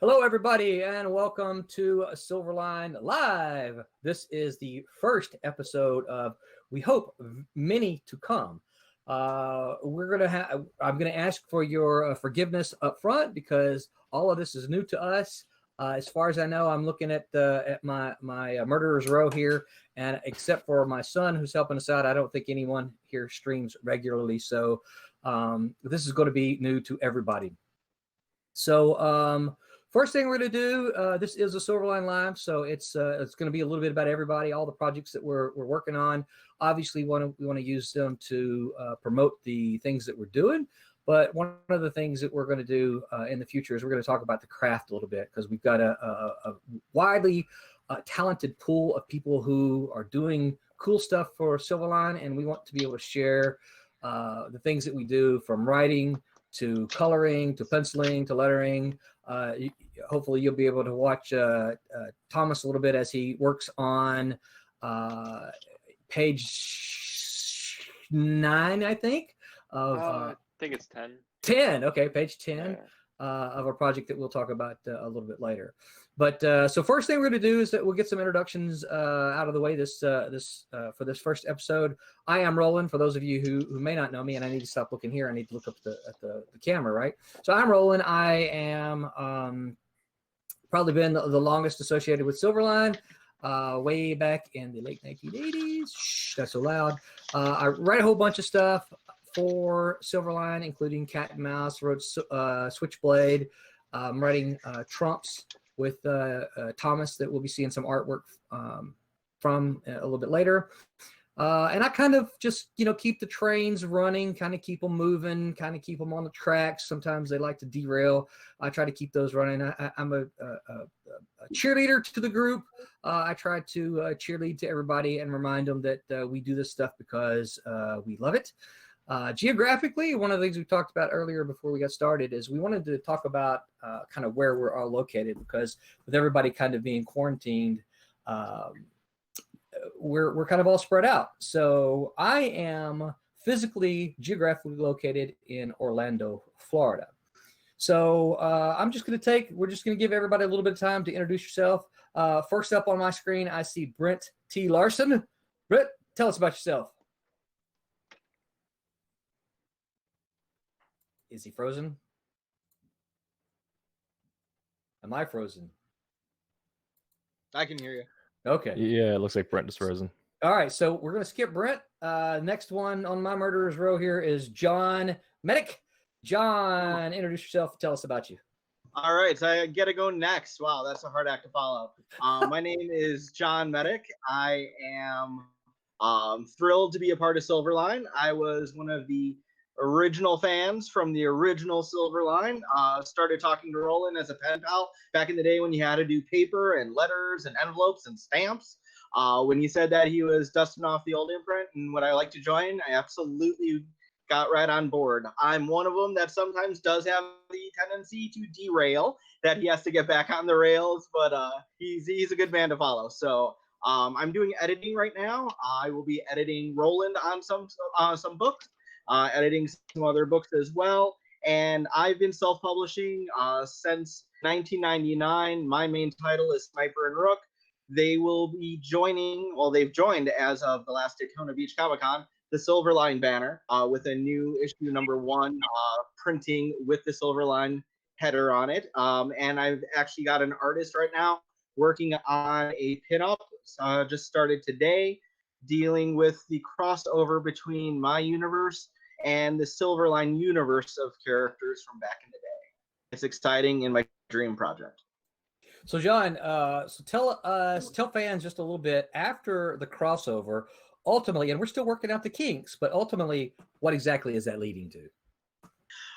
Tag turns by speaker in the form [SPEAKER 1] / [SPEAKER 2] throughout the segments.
[SPEAKER 1] Hello, everybody, and welcome to Silverline Live. This is the first episode of, we hope, many to come. I'm gonna ask for your forgiveness up front because all of this is new to us. As far as I know, I'm looking at my murderer's row here, and except for my son who's helping us out, I don't think anyone here streams regularly. So this is going to be new to everybody. So first thing we're going to do, this is a Silverline Live, so it's going to be a little bit about everybody, all the projects that we're working on. Obviously, we want to use them to promote the things that we're doing. But one of the things that we're going to do in the future is we're going to talk about the craft a little bit, because we've got a widely talented pool of people who are doing cool stuff for Silverline, and we want to be able to share the things that we do, from writing to coloring to penciling to lettering. Hopefully you'll be able to watch Thomas a little bit as he works on page 9, I think.
[SPEAKER 2] I think it's 10.
[SPEAKER 1] 10, okay, page 10.
[SPEAKER 2] Yeah.
[SPEAKER 1] Of a project that we'll talk about a little bit later. But so first thing we're going to do is that we'll get some introductions out of the way for this first episode. I am Roland, for those of you who may not know me, and I need to stop looking here. I need to look up at the camera, right? So I'm Roland. I am probably been the longest associated with Silverline, way back in the late 1980s. Shh, that's so loud. I write a whole bunch of stuff for Silverline, including Cat and Mouse, wrote Switchblade. I'm writing Trumps with Thomas that we'll be seeing some artwork from a little bit later. And I kind of just, keep the trains running, kind of keep them moving, kind of keep them on the tracks. Sometimes they like to derail. I try to keep those running. I'm a cheerleader to the group. I try to cheerlead to everybody and remind them that we do this stuff because we love it. Geographically, one of the things we talked about earlier before we got started is we wanted to talk about kind of where we're all located, because with everybody kind of being quarantined, we're kind of all spread out. So I am geographically located in Orlando, Florida. So we're just going to give everybody a little bit of time to introduce yourself. First up on my screen, I see Brent T. Larson. Brent, tell us about yourself. Is he frozen? Am I frozen?
[SPEAKER 3] I can hear you.
[SPEAKER 1] Okay.
[SPEAKER 4] Yeah, it looks like Brent is frozen.
[SPEAKER 1] All right, so we're going to skip Brent. Next one on my murderer's row here is John Metych. John, introduce yourself. Tell us about you.
[SPEAKER 3] All right, so I get to go next. Wow, that's a hard act to follow. My name is John Metych. I am thrilled to be a part of Silverline. I was one of the original fans from the original Silverline. Started talking to Roland as a pen pal back in the day when you had to do paper and letters and envelopes and stamps. When he said that he was dusting off the old imprint and would I like to join, I absolutely got right on board. I'm one of them that sometimes does have the tendency to derail, that he has to get back on the rails, but he's a good man to follow. So I'm doing editing right now. I will be editing Roland on some books. Editing some other books as well. And I've been self-publishing since 1999. My main title is Sniper and Rook. They will be joining, well, they've joined as of the last Daytona Beach Comic-Con, the Silverline banner with a new issue #1 printing with the Silverline header on it. And I've actually got an artist right now working on a pinup, just started today, dealing with the crossover between my universe and the Silverline universe of characters from back in the day. It's exciting in my dream project.
[SPEAKER 1] So John, tell fans just a little bit after the crossover, ultimately, and we're still working out the kinks, but ultimately, what exactly is that leading to?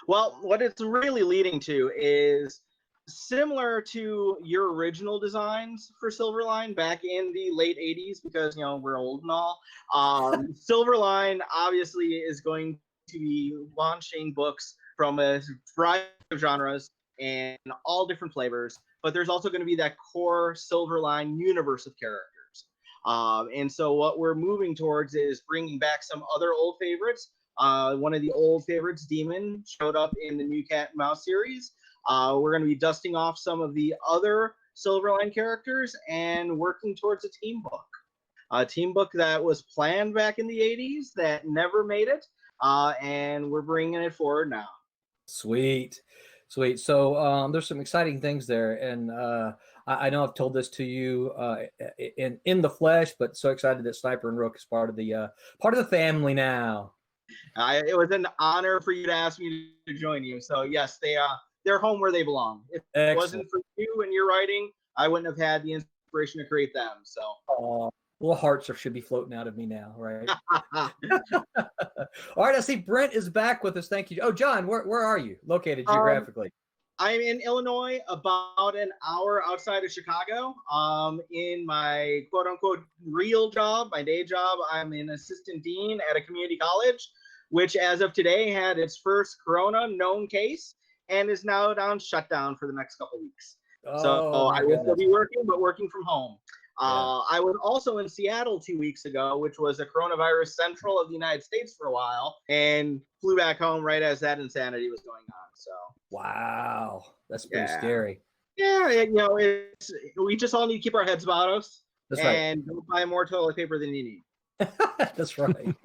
[SPEAKER 3] Well, what it's really leading to is similar to your original designs for Silverline back in the late 80s, because, we're old and all. Silverline obviously is going to be launching books from a variety of genres and all different flavors, but there's also going to be that core Silverline universe of characters. And so what we're moving towards is bringing back some other old favorites. One of the old favorites, Demon, showed up in the new Cat and Mouse series. We're going to be dusting off some of the other Silverline characters and working towards a team book. A team book that was planned back in the 80s that never made it, and we're bringing it forward now.
[SPEAKER 1] Sweet. So there's some exciting things there, and I know I've told this to you in the flesh, but so excited that Sniper and Rook is part of the family now.
[SPEAKER 3] It was an honor for you to ask me to join you. So yes, they're home where they belong. If it wasn't for you and your writing, I wouldn't have had the inspiration to create them. So
[SPEAKER 1] little hearts should be floating out of me now, right? All right, I see Brent is back with us. Thank you. Oh, John, where are you located geographically?
[SPEAKER 3] I'm in Illinois, about an hour outside of Chicago. In my quote-unquote real job, my day job, I'm an assistant dean at a community college, which as of today had its first corona known case and is now shut down for the next couple weeks. So I will still be working, but working from home. I was also in Seattle 2 weeks ago, which was a coronavirus central of the United States for a while, and flew back home right as that insanity was going on. So
[SPEAKER 1] wow, that's pretty scary.
[SPEAKER 3] Yeah, we just all need to keep our heads about us.
[SPEAKER 1] That's
[SPEAKER 3] and don't buy more toilet paper than you need.
[SPEAKER 1] That's right.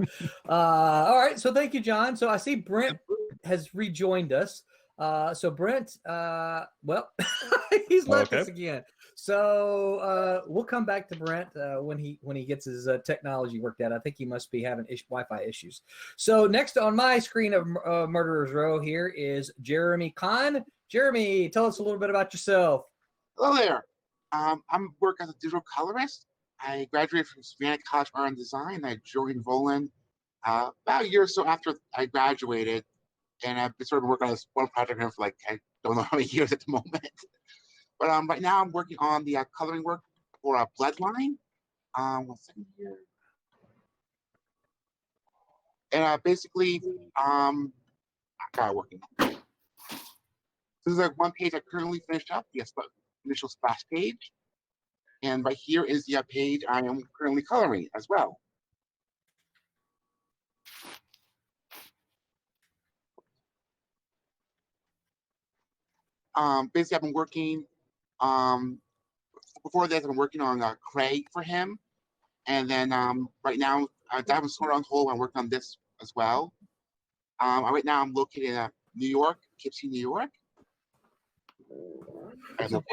[SPEAKER 1] All right, so thank you, John. So I see Brent has rejoined us. So Brent, well, he's left us again. So we'll come back to Brent when he gets his technology worked out. I think he must be having Wi-Fi issues. So next on my screen of Murderer's Row here is Jeremy Kahn. Jeremy, tell us a little bit about yourself.
[SPEAKER 4] Hello there. I'm working as a digital colorist. I graduated from Savannah College Art and Design. I joined Roland about a year or so after I graduated. And I've been sort of working on this one project for like, I don't know how many years at the moment. But right now I'm working on the coloring work for a Bloodline. 1 second here. And basically, I got working. This is like one page I currently finished up, the initial splash page. And right here is the page I am currently coloring as well. Basically, I've been working, before this, I've been working on Craig for him. And then right now, that was sort of on hold. I'm working on this as well. Right now, I'm located in New York, Poughkeepsie, New York.
[SPEAKER 1] So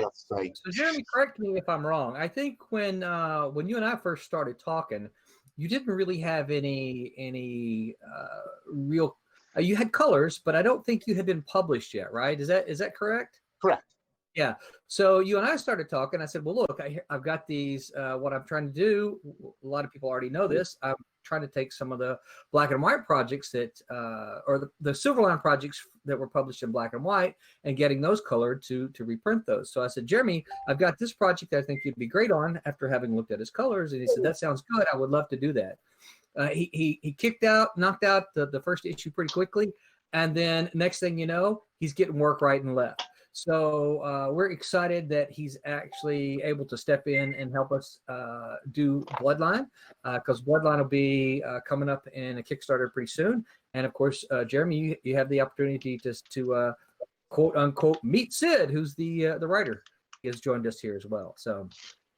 [SPEAKER 1] Jeremy, correct me if I'm wrong. I think when you and I first started talking, you didn't really have any real. You had colors, but I don't think you had been published yet, right? Is that correct?
[SPEAKER 4] Correct.
[SPEAKER 1] Yeah. So you and I started talking. I said, well, look, I've got these. What I'm trying to do, a lot of people already know this. I'm trying to take some of the black and white projects that, or the Silverline projects that were published in black and white, and getting those colored to reprint those. So I said, Jeremy, I've got this project that I think you'd be great on after having looked at his colors. And he said, that sounds good. I would love to do that. He knocked out the first issue pretty quickly. And then next thing you know, he's getting work right and left. So we're excited that he's actually able to step in and help us do Bloodline, because Bloodline will be coming up in a Kickstarter pretty soon. And of course, Jeremy, you have the opportunity to quote unquote meet Sid, who's the writer. He has joined us here as well. So,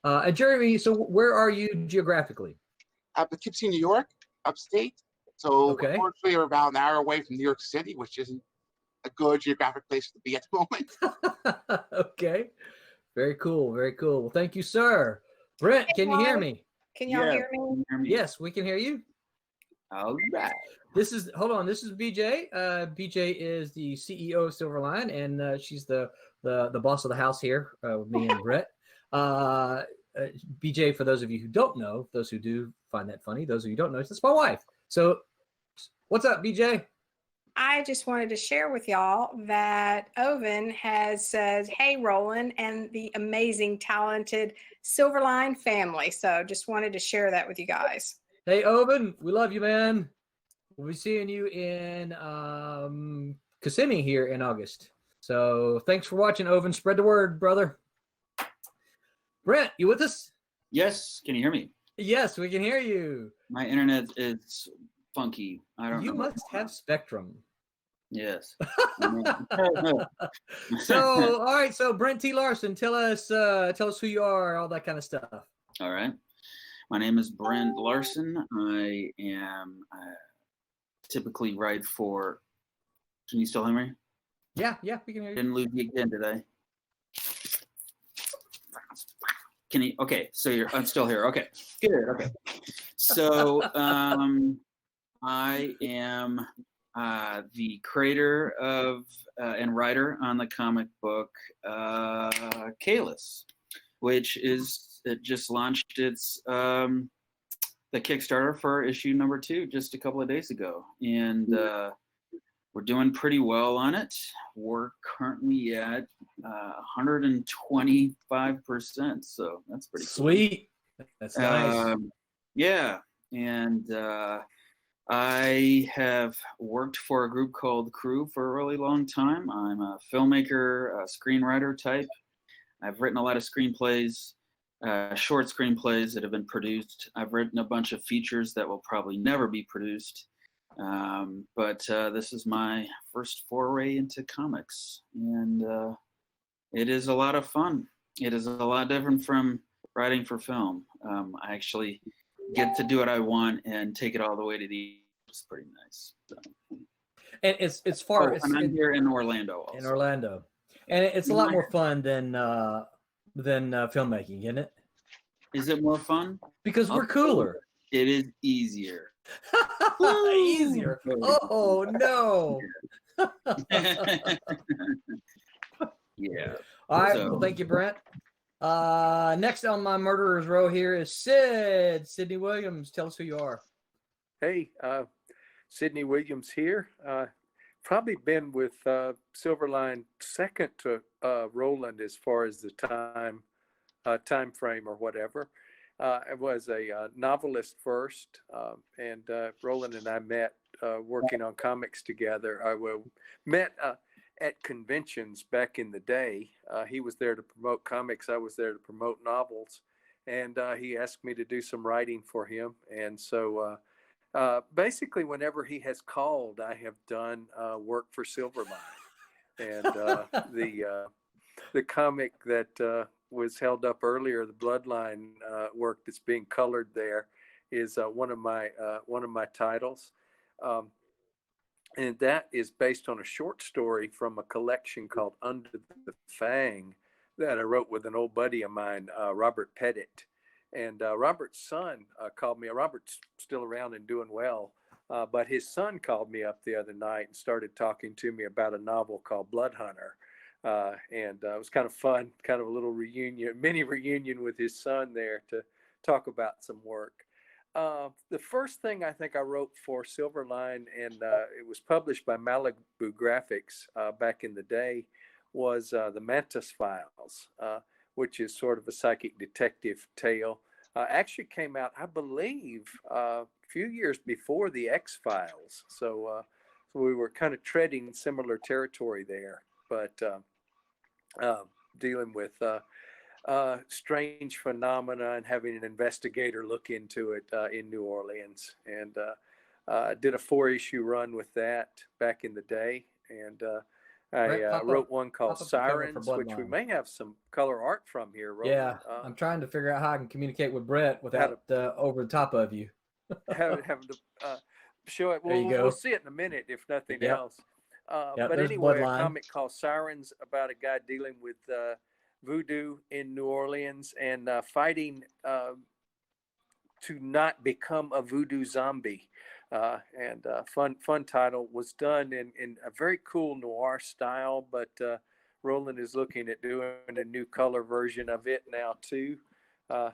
[SPEAKER 1] and Jeremy, so where are you geographically?
[SPEAKER 4] Poughkeepsie, New York, upstate. So unfortunately, we're about an hour away from New York City, which isn't a good geographic place to be at the moment.
[SPEAKER 1] Okay. Very cool. Very cool. Well, thank you, sir. Brent, can you hear me?
[SPEAKER 5] Can y'all hear me?
[SPEAKER 1] Yes, we can hear you.
[SPEAKER 5] All right.
[SPEAKER 1] Hold on. This is BJ. BJ is the CEO of Silverline, and she's the boss of the house here with me and Brett. BJ, for those of you who don't know, those who do find that funny, those of you who don't know, that's my wife. So what's up, BJ?
[SPEAKER 5] I just wanted to share with y'all that Oven has said, hey, Roland, and the amazing, talented Silverline family. So just wanted to share that with you guys.
[SPEAKER 1] Hey, Oven, we love you, man. We'll be seeing you in Kissimmee here in August. So thanks for watching, Oven. Spread the word, brother. Brent, you with us?
[SPEAKER 6] Yes. Can you hear me?
[SPEAKER 1] Yes, we can hear you.
[SPEAKER 6] My internet is funky. I don't know.
[SPEAKER 1] You must have Spectrum.
[SPEAKER 6] Yes.
[SPEAKER 1] So, all right. So, Brent T. Larson, tell us who you are, all that kind of stuff.
[SPEAKER 6] All right. My name is Brent Larson. I am typically write for. Can you still hear me?
[SPEAKER 1] Yeah, we can hear you.
[SPEAKER 6] Didn't lose you again, did I? Can you? Okay, so I'm still here. Okay, good. Okay, so I am the creator of and writer on the comic book Kayless, which it just launched its the Kickstarter for issue number 2 just a couple of days ago, and we're doing pretty well on it. We're currently at 125%, so that's pretty
[SPEAKER 1] sweet. Cool. That's nice.
[SPEAKER 6] Yeah, and I have worked for a group called Crew for a really long time. I'm a filmmaker, a screenwriter type. I've written a lot of screenplays, short screenplays that have been produced. I've written a bunch of features that will probably never be produced. But this is my first foray into comics, and it is a lot of fun. It is a lot different from writing for film. I actually get to do what I want and take it all the way to the. It's pretty nice. So.
[SPEAKER 1] And it's far.
[SPEAKER 6] And I'm here in Orlando. Also.
[SPEAKER 1] In Orlando, and it's a lot more fun than filmmaking, isn't it?
[SPEAKER 6] Is it more fun?
[SPEAKER 1] Because we're cooler.
[SPEAKER 6] It is easier.
[SPEAKER 1] Easier. Oh no.
[SPEAKER 6] Yeah.
[SPEAKER 1] All right. Well, thank you, Brent. Next on my murderer's row here is Sidney Williams. Tell us who you are.
[SPEAKER 7] Hey, Sidney Williams here. Probably been with Silverline second to Roland as far as the time frame or whatever. I was a novelist first, and Roland and I met working on comics together. Met at conventions back in the day. He was there to promote comics. I was there to promote novels, and he asked me to do some writing for him. And so basically, whenever he has called, I have done work for Silverline. And the comic that was held up earlier, the Bloodline work that's being colored there, is one of my titles, and that is based on a short story from a collection called Under the Fang that I wrote with an old buddy of mine, Robert Pettit. And Robert's son called me. Robert's still around and doing well, but his son called me up the other night and started talking to me about a novel called Blood Hunter. And it was kind of fun, kind of a little mini reunion with his son there to talk about some work. The first thing I think I wrote for Silverline, and it was published by Malibu Graphics back in the day, was the Mantis Files, which is sort of a psychic detective tale. Actually came out, I believe, a few years before the X-Files. So we were kind of treading similar territory there, but dealing with strange phenomena and having an investigator look into it in New Orleans. And did a 4-issue run with that back in the day. And I wrote one called Sirens, which we may have some color art from here, Roland.
[SPEAKER 1] Yeah, I'm trying to figure out how I can communicate with Brett without over the top of you.
[SPEAKER 7] Having to show it. We'll see it in a minute, if nothing else. But anyway, a comic called Sirens about a guy dealing with voodoo in New Orleans and fighting to not become a voodoo zombie. And fun title. Was done in a very cool noir style, but Roland is looking at doing a new color version of it now too.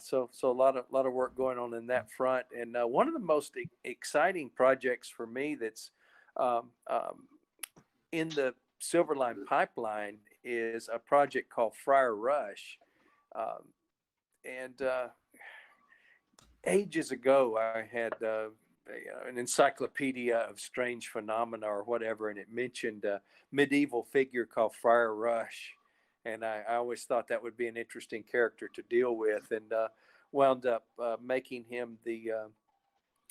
[SPEAKER 7] So a lot of work going on in that front. And one of the most exciting projects for me that's in the Silverline pipeline is a project called Friar Rush. And ages ago, I had an encyclopedia of strange phenomena or whatever, and it mentioned a medieval figure called Friar Rush. And I always thought that would be an interesting character to deal with, and wound up making him the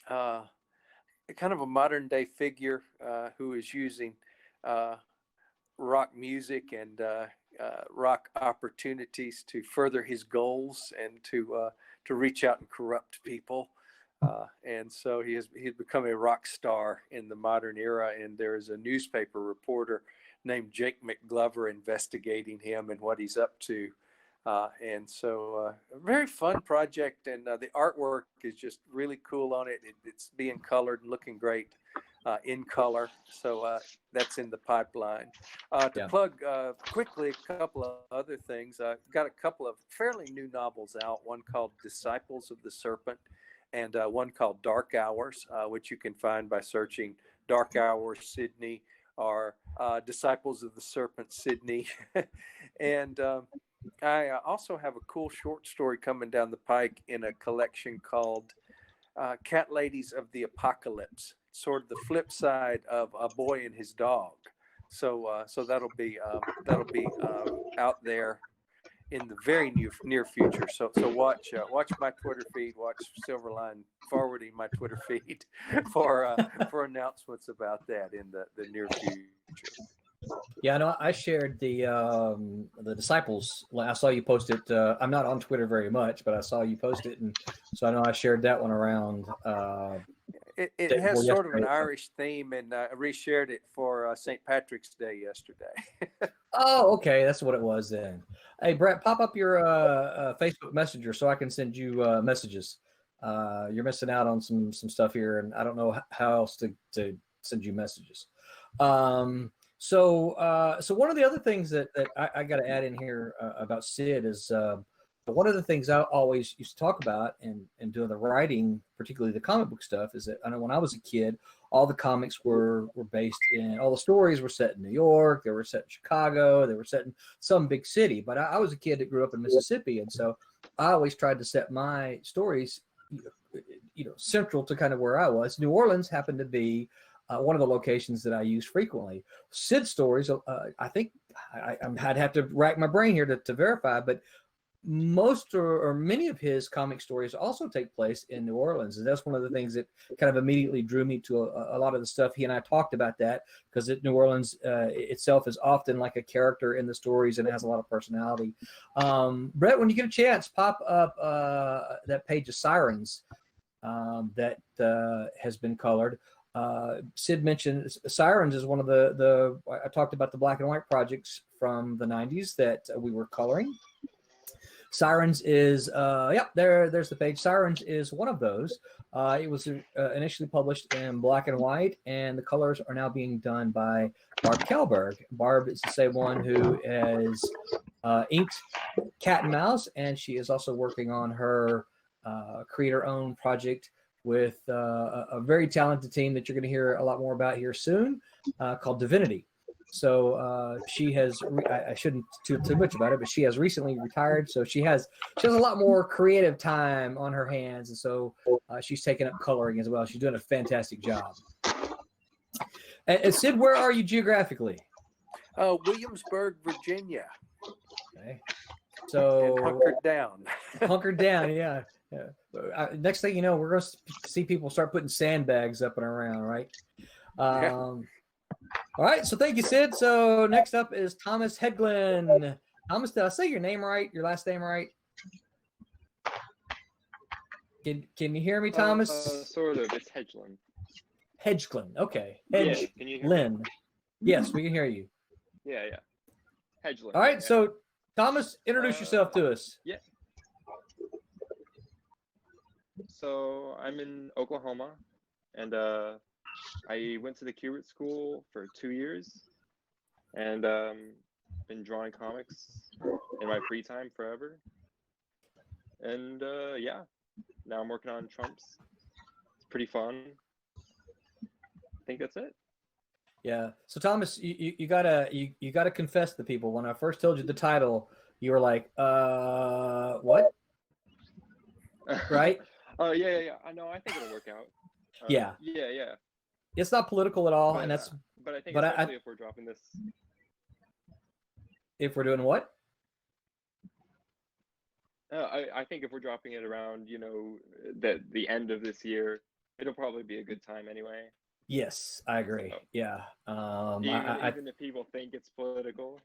[SPEAKER 7] kind of a modern day figure who is using rock music and rock opportunities to further his goals and to reach out and corrupt people. And so he's become a rock star in the modern era. And there's a newspaper reporter named Jake McGlover investigating him and what he's up to. And so a very fun project, and the artwork is just really cool on it. It's being colored and looking great in color. So that's in the pipeline. To plug quickly a couple of other things, got a couple of fairly new novels out, one called Disciples of the Serpent and one called Dark Hours, which you can find by searching Dark Hours Sidney or Disciples of the Serpent Sidney. And I also have a cool short story coming down the pike in a collection called Cat Ladies of the Apocalypse, sort of the flip side of A Boy and His Dog. So that'll be out there in the very near future. So watch my Twitter feed, watch Silverline forwarding my Twitter feed for announcements about that in the near future.
[SPEAKER 1] Yeah, I know. I shared the Disciples. I saw you post it. I'm not on Twitter very much, but I saw you post it, and so I know I shared that one around.
[SPEAKER 7] It has sort of an Irish theme, and I reshared it for St. Patrick's Day yesterday.
[SPEAKER 1] Oh, okay, that's what it was then. Hey, Brett, pop up your Facebook Messenger so I can send you messages. You're missing out on some stuff here, and I don't know how else to send you messages. So one of the other things that I got to add in here about Sid is one of the things I always used to talk about and doing the writing, particularly the comic book stuff, is that I know when I was a kid, all the comics were based in, all the stories were set in New York, they were set in Chicago, they were set in some big city. But I was a kid that grew up in Mississippi, and so I always tried to set my stories, central to kind of where I was. New Orleans happened to be one of the locations that I use frequently. Sid's stories, I think I'd have to rack my brain here to verify, but most or many of his comic stories also take place in New Orleans. And that's one of the things that kind of immediately drew me to a lot of the stuff. He and I talked about that because New Orleans itself is often like a character in the stories and it has a lot of personality. Brett, when you get a chance, pop up that page of Sirens that has been colored. Sid mentioned Sirens is one of the I talked about the black and white projects from the 90s that we were coloring. Sirens is there's the page. Sirens is one of those. It was initially published in black and white, and the colors are now being done by Barb Kellberg. Barb is the same one who has inked Cat and Mouse, and she is also working on her creator-owned project with a very talented team that you're going to hear a lot more about here soon, called Divinity. So she has, I shouldn't too much about it, but she has recently retired. So she has a lot more creative time on her hands. And so she's taken up coloring as well. She's doing a fantastic job. And Sid, where are you geographically?
[SPEAKER 7] Williamsburg, Virginia.
[SPEAKER 1] Okay. So
[SPEAKER 7] and hunkered down.
[SPEAKER 1] Hunkered down, yeah. Next thing you know, we're going to see people start putting sandbags up and around, right? All right, so thank you, Sid. So next up is Thomas Hedglen. Thomas, did I say your name right? Your last name right? Can you hear me, Thomas?
[SPEAKER 2] Sort of. It's Hedglen.
[SPEAKER 1] Hedglen. Okay.
[SPEAKER 2] Yeah, can you hear me?
[SPEAKER 1] Yes, we can hear you.
[SPEAKER 2] Yeah. Hedglen.
[SPEAKER 1] All right,
[SPEAKER 2] yeah.
[SPEAKER 1] so Thomas, introduce yourself to us.
[SPEAKER 2] Yeah. So I'm in Oklahoma, and I went to the Curate School for 2 years, and been drawing comics in my free time forever. And now I'm working on Trumps. It's pretty fun. I think that's it.
[SPEAKER 1] Yeah. So Thomas, you gotta confess to people. When I first told you the title, you were like, what? Right?
[SPEAKER 2] Oh yeah. I know. I think it'll work out.
[SPEAKER 1] Yeah.
[SPEAKER 2] Yeah.
[SPEAKER 1] It's not political at all,
[SPEAKER 2] But,
[SPEAKER 1] and that's.
[SPEAKER 2] But I think
[SPEAKER 1] but
[SPEAKER 2] especially if we're dropping this.
[SPEAKER 1] If we're doing what?
[SPEAKER 2] I think if we're dropping it around, the end of this year, it'll probably be a good time anyway.
[SPEAKER 1] Yes, I agree.
[SPEAKER 2] So,
[SPEAKER 1] Yeah.
[SPEAKER 2] even if people think it's political.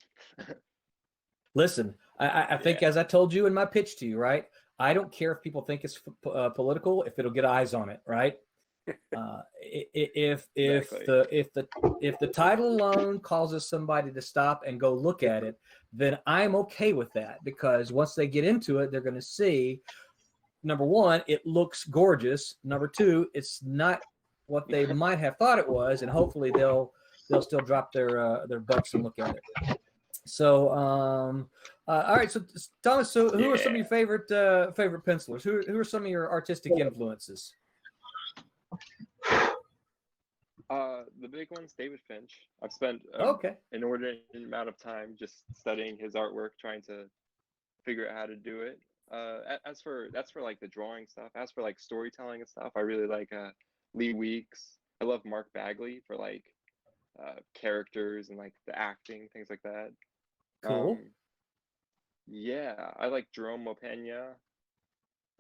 [SPEAKER 1] Listen, I think,
[SPEAKER 2] Yeah.
[SPEAKER 1] as I told you in my pitch to you, right? I don't care if people think it's political, if it'll get eyes on it, right? If
[SPEAKER 2] Exactly.
[SPEAKER 1] the title alone causes somebody to stop and go look at it, then I'm okay with that, because once they get into it, they're going to see, number one, it looks gorgeous. Number two, it's not what they might have thought it was, and hopefully they'll still drop their butts and look at it. So, all right. So, Thomas, so who are some of your favorite pencilers? Who are some of your artistic influences?
[SPEAKER 2] The big one's David Finch. I've spent
[SPEAKER 1] Okay.
[SPEAKER 2] an inordinate amount of time just studying his artwork, trying to figure out how to do it. That's for like the drawing stuff. As for like storytelling and stuff, I really like Lee Weeks. I love Mark Bagley for like characters and like the acting, things like that.
[SPEAKER 1] Cool.
[SPEAKER 2] Yeah, I like Jerome Mopena.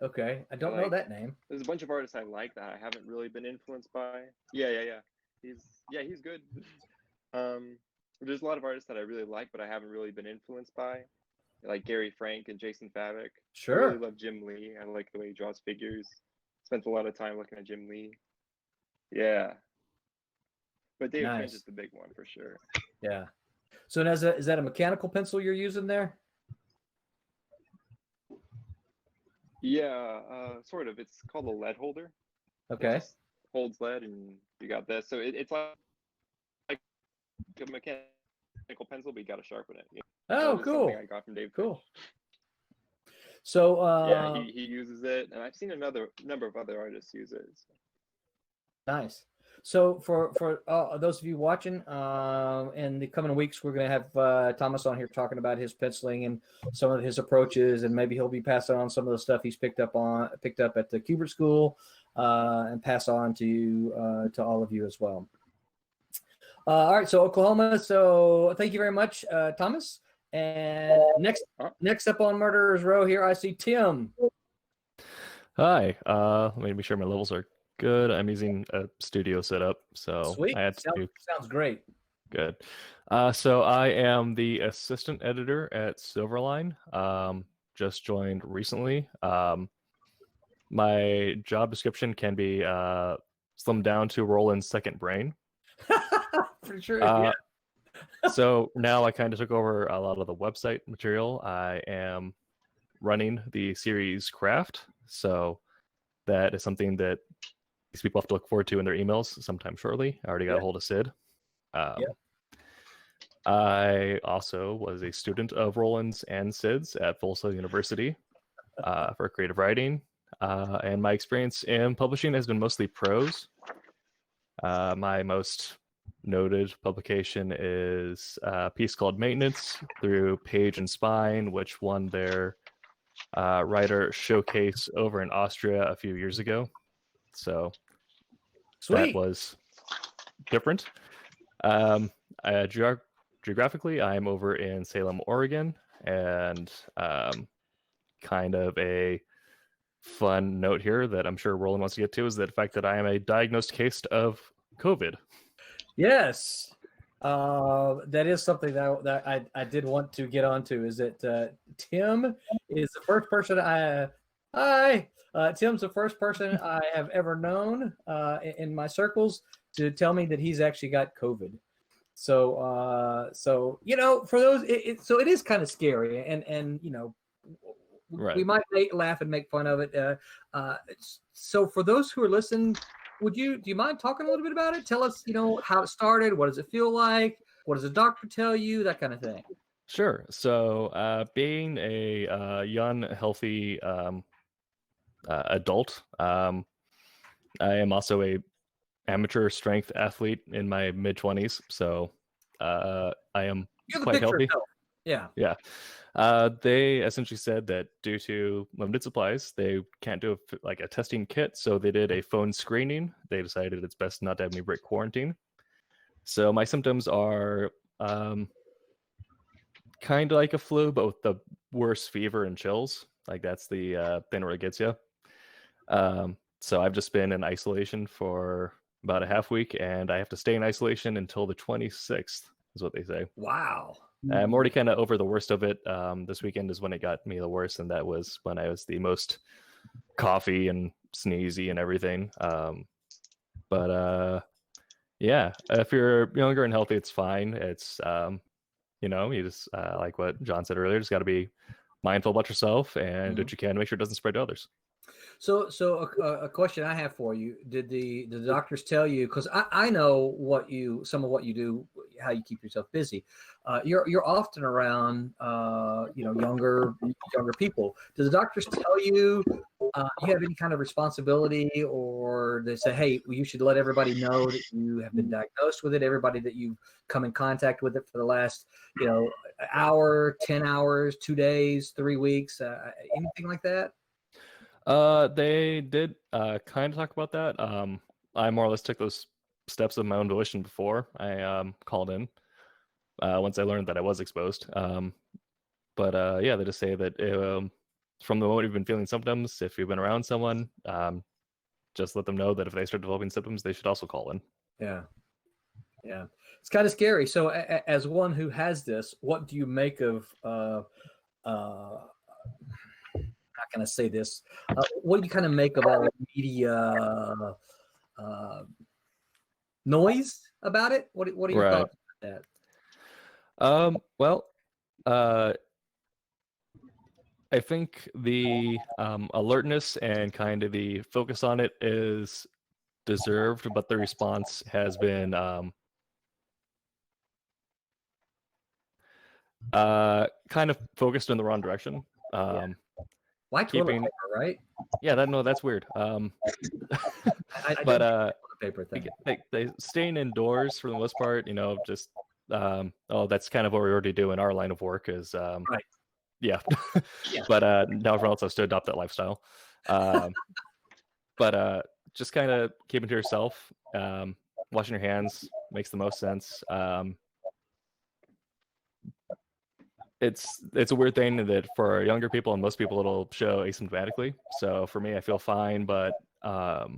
[SPEAKER 1] Okay. I don't know that name.
[SPEAKER 2] There's a bunch of artists I like that I haven't really been influenced by. Yeah. He's good. There's a lot of artists that I really like, but I haven't really been influenced by, like Gary Frank and Jason Fabik.
[SPEAKER 1] Sure.
[SPEAKER 2] I really love Jim Lee. I like the way he draws figures. Spent a lot of time looking at Jim Lee. Yeah. But David Finch is the big one for sure.
[SPEAKER 1] Yeah. So is that a mechanical pencil you're using there?
[SPEAKER 2] Yeah, sort of. It's called a lead holder.
[SPEAKER 1] Okay.
[SPEAKER 2] It just holds lead, and you got this. So it's like a mechanical pencil, but you got to sharpen it. You know?
[SPEAKER 1] Oh, cool.
[SPEAKER 2] I got from Dave.
[SPEAKER 1] Cool. So
[SPEAKER 2] yeah, he uses it, and I've seen another number of other artists use it. So.
[SPEAKER 1] Nice. So for those of you watching, in the coming weeks, we're going to have Thomas on here talking about his penciling and some of his approaches, and maybe he'll be passing on some of the stuff he's picked up at the Kubert School, and pass on to all of you as well. All right, so Oklahoma. So thank you very much, Thomas. And next up on Murderer's Row here, I see Tim.
[SPEAKER 8] Hi. Let me make sure my levels are good. I'm using a studio setup, so
[SPEAKER 1] Sweet.
[SPEAKER 8] I had to.
[SPEAKER 1] Sounds great.
[SPEAKER 8] Good. So I am the assistant editor at Silverline. Just joined recently. My job description can be slimmed down to Roland's second brain.
[SPEAKER 1] Pretty sure. Yeah.
[SPEAKER 8] So now I kind of took over a lot of the website material. I am running the series craft, so that is something that these people have to look forward to in their emails sometime shortly. I already got a hold of Sid. I also was a student of Roland's and Sid's at Full Sail University for creative writing, and my experience in publishing has been mostly prose. My most noted publication is a piece called Maintenance through Page and Spine, which won their writer showcase over in Austria a few years ago. So
[SPEAKER 1] Sweet.
[SPEAKER 8] That was different. Geographically, I'm over in Salem, Oregon, and kind of a fun note here that I'm sure Roland wants to get to is the fact that I am a diagnosed case of COVID.
[SPEAKER 1] Yes. That is something that I did want to get onto, is that Tim is the first person Tim's the first person I have ever known in my circles to tell me that he's actually got COVID. So for those, so it is kind of scary, and
[SPEAKER 8] Right.
[SPEAKER 1] We might laugh and make fun of it. So for those who are listening, do you mind talking a little bit about it? Tell us, how it started. What does it feel like? What does the doctor tell you? That kind of thing.
[SPEAKER 8] Sure. So being a young, healthy adult, I am also a amateur strength athlete in my mid-20s. So I am quite healthy. Yeah. They essentially said that due to limited supplies, they can't do a testing kit. So they did a phone screening. They decided it's best not to have me break quarantine. So my symptoms are kind of like a flu, but with the worst fever and chills. Like that's the thing where it gets you. So I've just been in isolation for about a half week, and I have to stay in isolation until the 26th, is what they say.
[SPEAKER 1] Wow.
[SPEAKER 8] I'm already kind of over the worst of it. This weekend is when it got me the worst, and that was when I was the most coughy and sneezy and everything. But yeah, if you're younger and healthy, it's fine. It's you just like what John said earlier, just got to be mindful about yourself and do what you can to make sure it doesn't spread to others.
[SPEAKER 1] So a question I have for you: Did the doctors tell you? Because I know some of what you do, how you keep yourself busy. You're often around younger people. Do the doctors tell you you have any kind of responsibility, or they say, hey, you should let everybody know that you have been diagnosed with it? Everybody that you've come in contact with it for the last hour, 10 hours, 2 days, 3 weeks, anything like that?
[SPEAKER 8] They did kind of talk about that. I more or less took those steps of my own volition before I called in once I learned that I was exposed. But yeah, they just say that from the moment you've been feeling symptoms, if you've been around someone, just let them know that if they start developing symptoms, they should also call in.
[SPEAKER 1] Yeah. It's kind of scary. So as one who has this, what do you make of how can I say this? What do you kind of make of all the media noise about it? What are your thoughts about that?
[SPEAKER 8] Well, I think the alertness and kind of the focus on it is deserved, but the response has been kind of focused in the wrong direction.
[SPEAKER 1] Why toilet paper, right?
[SPEAKER 8] Yeah, that's weird. But toilet paper thing. They staying indoors for the most part, just that's kind of what we already do in our line of work is
[SPEAKER 1] right.
[SPEAKER 8] Yeah. But now everyone else has to adopt that lifestyle. But just kind of keeping to yourself, washing your hands makes the most sense. It's a weird thing that for younger people and most people it'll show asymptomatically. So for me, I feel fine, but I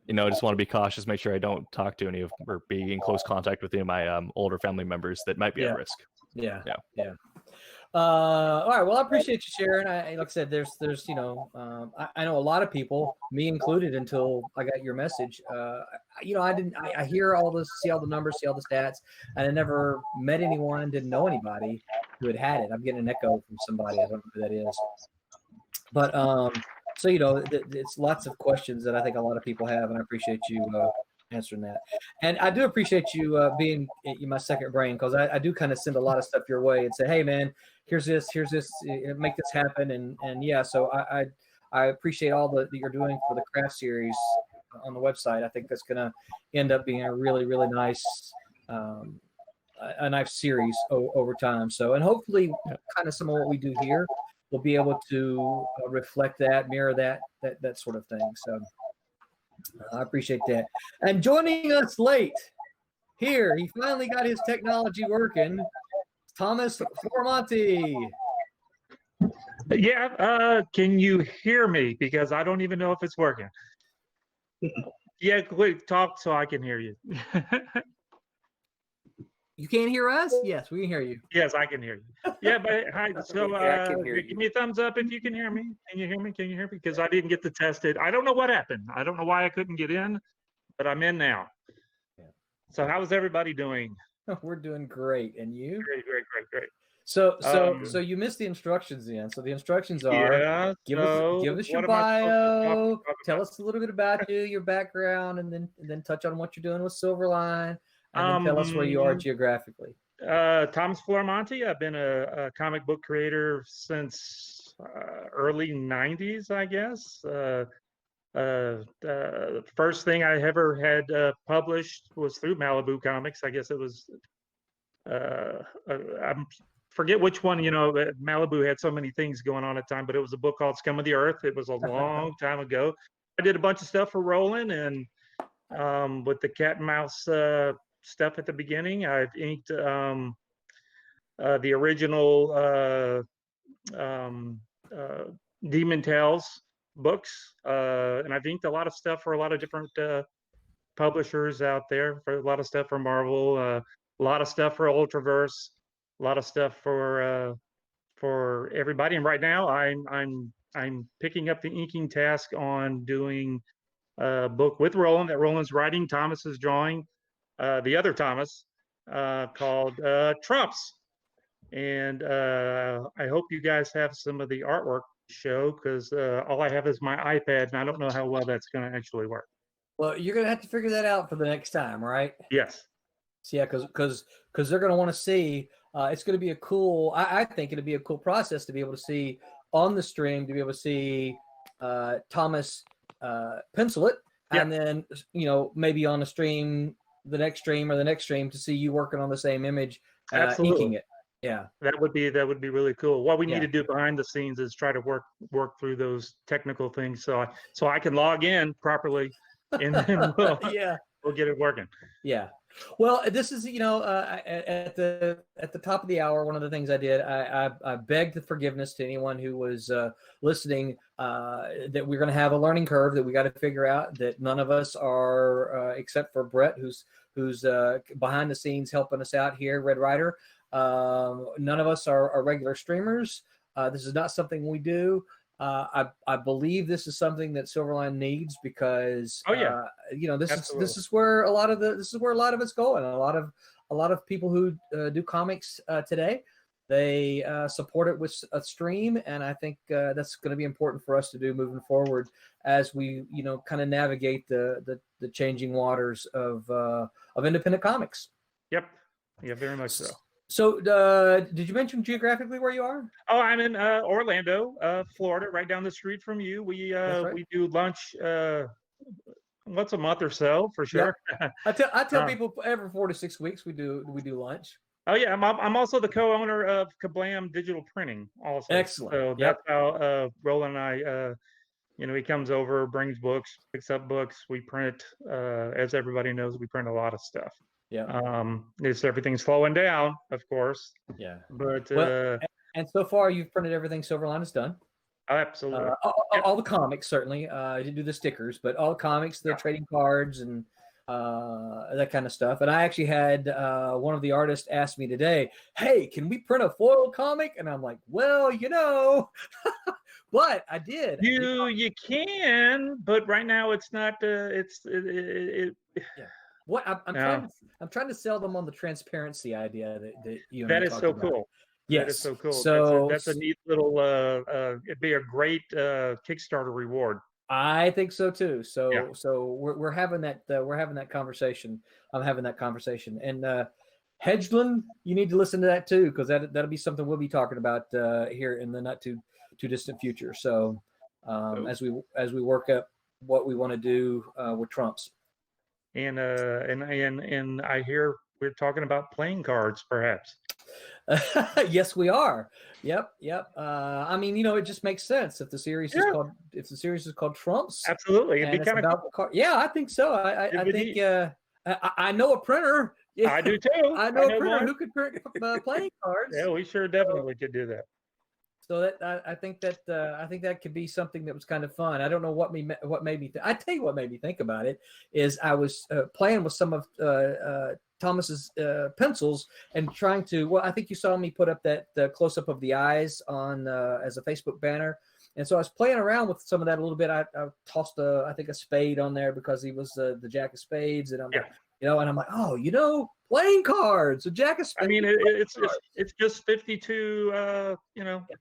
[SPEAKER 8] just want to be cautious, make sure I don't talk to any of or be in close contact with any of my older family members that might be at risk.
[SPEAKER 1] Yeah. All right. Well, I appreciate you sharing. Like I said, there's I know a lot of people, me included, until I got your message. I hear all this, see all the numbers, see all the stats, and I never met anyone, didn't know anybody who had had it. I'm getting an echo from somebody. I don't know who that is. But so it's lots of questions that I think a lot of people have, and I appreciate you answering that. And I do appreciate you being my second brain, because I do kind of send a lot of stuff your way and say, hey man, here's this, make this happen. And yeah, so I appreciate all that you're doing for the craft series on the website. I think that's going to end up being a really, really nice a nice series over time. So, and hopefully kind of some of what we do here will be able to reflect that, mirror that sort of thing. So I appreciate that. And joining us late here, he finally got his technology working, Thomas Florimonte.
[SPEAKER 9] Yeah, can you hear me? Because I don't even know if it's working. Yeah, quick, talk so I can hear you.
[SPEAKER 1] You can't hear us? Yes, we can hear you.
[SPEAKER 9] Yes, I can hear you. Yeah, but hi. So give me a thumbs up if you can hear me. Can you hear me? Can you hear me? Because I didn't get to test it. I don't know what happened. I don't know why I couldn't get in, but I'm in now.
[SPEAKER 1] Yeah.
[SPEAKER 9] So how's everybody doing?
[SPEAKER 1] We're doing great. And you?
[SPEAKER 9] Great.
[SPEAKER 1] So you missed the instructions then. So the instructions are give us your bio, tell us a little bit about you, your background, and then touch on what you're doing with Silverline, and then tell us where you are geographically.
[SPEAKER 9] Thomas Florimonte. I've been a comic book creator since early 90s, I guess. The first thing I ever had published was through Malibu Comics. I guess it was I forget which one. Malibu had so many things going on at the time, but it was a book called Scum of the Earth. It was a long time ago. I did a bunch of stuff for Roland, and with the cat and mouse stuff at the beginning. I've inked the original Demon Tales books, and I've inked a lot of stuff for a lot of different publishers out there for a lot of stuff for Marvel, a lot of stuff for Ultraverse, a lot of stuff for everybody. And right now, I'm picking up the inking task on doing a book with Roland that Roland's writing. Thomas is drawing the other Thomas called Trumps. And I hope you guys have some of the artwork to show, because all I have is my iPad, and I don't know how well that's going to actually work.
[SPEAKER 1] Well, you're gonna have to figure that out for the next time, right?
[SPEAKER 9] Yes.
[SPEAKER 1] So, yeah, because they're gonna want to see. It's gonna be a cool. I think it'll be a cool process to be able to see on the stream, to be able to see Thomas pencil it, and then maybe on the stream, the next stream or the next stream, to see you working on the same image, inking it. Yeah,
[SPEAKER 9] that would be really cool. What we need to do behind the scenes is try to work through those technical things, so I can log in properly, and then we'll get it working.
[SPEAKER 1] Yeah. Well, this is at the top of the hour. One of the things I did, I begged forgiveness to anyone who was listening, that we're going to have a learning curve that we got to figure out. That none of us are, except for Brett, who's behind the scenes helping us out here, Red Rider. None of us are regular streamers. This is not something we do. I believe this is something that Silverline needs, because this is where a lot of it's going. A lot of people who do comics today, they support it with a stream, and I think that's going to be important for us to do moving forward as we kind of navigate the changing waters of independent comics.
[SPEAKER 9] Yep. Yeah, very much so.
[SPEAKER 1] So, did you mention geographically where you are?
[SPEAKER 9] Oh, I'm in Orlando, Florida, right down the street from you. We we do lunch once a month or so, for sure.
[SPEAKER 1] Yeah. I tell people every 4 to 6 weeks we do lunch.
[SPEAKER 9] Oh yeah, I'm also the co-owner of Kablam Digital Printing. Also,
[SPEAKER 1] excellent.
[SPEAKER 9] So that's how Roland and I, he comes over, brings books, picks up books. We print, as everybody knows, we print a lot of stuff.
[SPEAKER 1] Yeah.
[SPEAKER 9] Everything's slowing down, of course.
[SPEAKER 1] Yeah.
[SPEAKER 9] But
[SPEAKER 1] and so far you've printed everything Silverline has done.
[SPEAKER 9] Absolutely.
[SPEAKER 1] All the comics, certainly. I didn't do the stickers, but all the comics, the trading cards, and that kind of stuff. And I actually had one of the artists ask me today, "Hey, can we print a foil comic?" And I'm like, "Well, but I did.
[SPEAKER 9] You can, but right now it's not.
[SPEAKER 1] What I'm trying to sell them on the transparency idea that you.
[SPEAKER 9] That is so
[SPEAKER 1] about.
[SPEAKER 9] Cool.
[SPEAKER 1] Yes,
[SPEAKER 9] that is so cool.
[SPEAKER 1] So
[SPEAKER 9] that's a neat little. It'd be a great Kickstarter reward.
[SPEAKER 1] I think so too. So we're having that conversation. I'm having that conversation, and Hedglen, you need to listen to that too, because that'll be something we'll be talking about here in the not too distant future. So as we work up what we want to do with Trumps.
[SPEAKER 9] And I hear we're talking about playing cards, perhaps.
[SPEAKER 1] Yes, we are. Yep. I mean, it just makes sense if the series is called Trumps.
[SPEAKER 9] Absolutely, it'd be kind of
[SPEAKER 1] cool. Yeah, I think so. I think I know a printer. Yeah,
[SPEAKER 9] I do too.
[SPEAKER 1] I know a printer who could print playing cards.
[SPEAKER 9] Yeah, we sure definitely could do that.
[SPEAKER 1] So that I think that could be something that was kind of fun. I don't know what made me. I tell you what made me think about it is I was playing with some of Thomas's pencils and trying to. Well, I think you saw me put up that close up of the eyes on as a Facebook banner, and so I was playing around with some of that a little bit. I tossed I think a spade on there because he was the Jack of Spades, and I'm like, and I'm like, playing cards, a Jack of Spades.
[SPEAKER 9] I mean, it's just 52,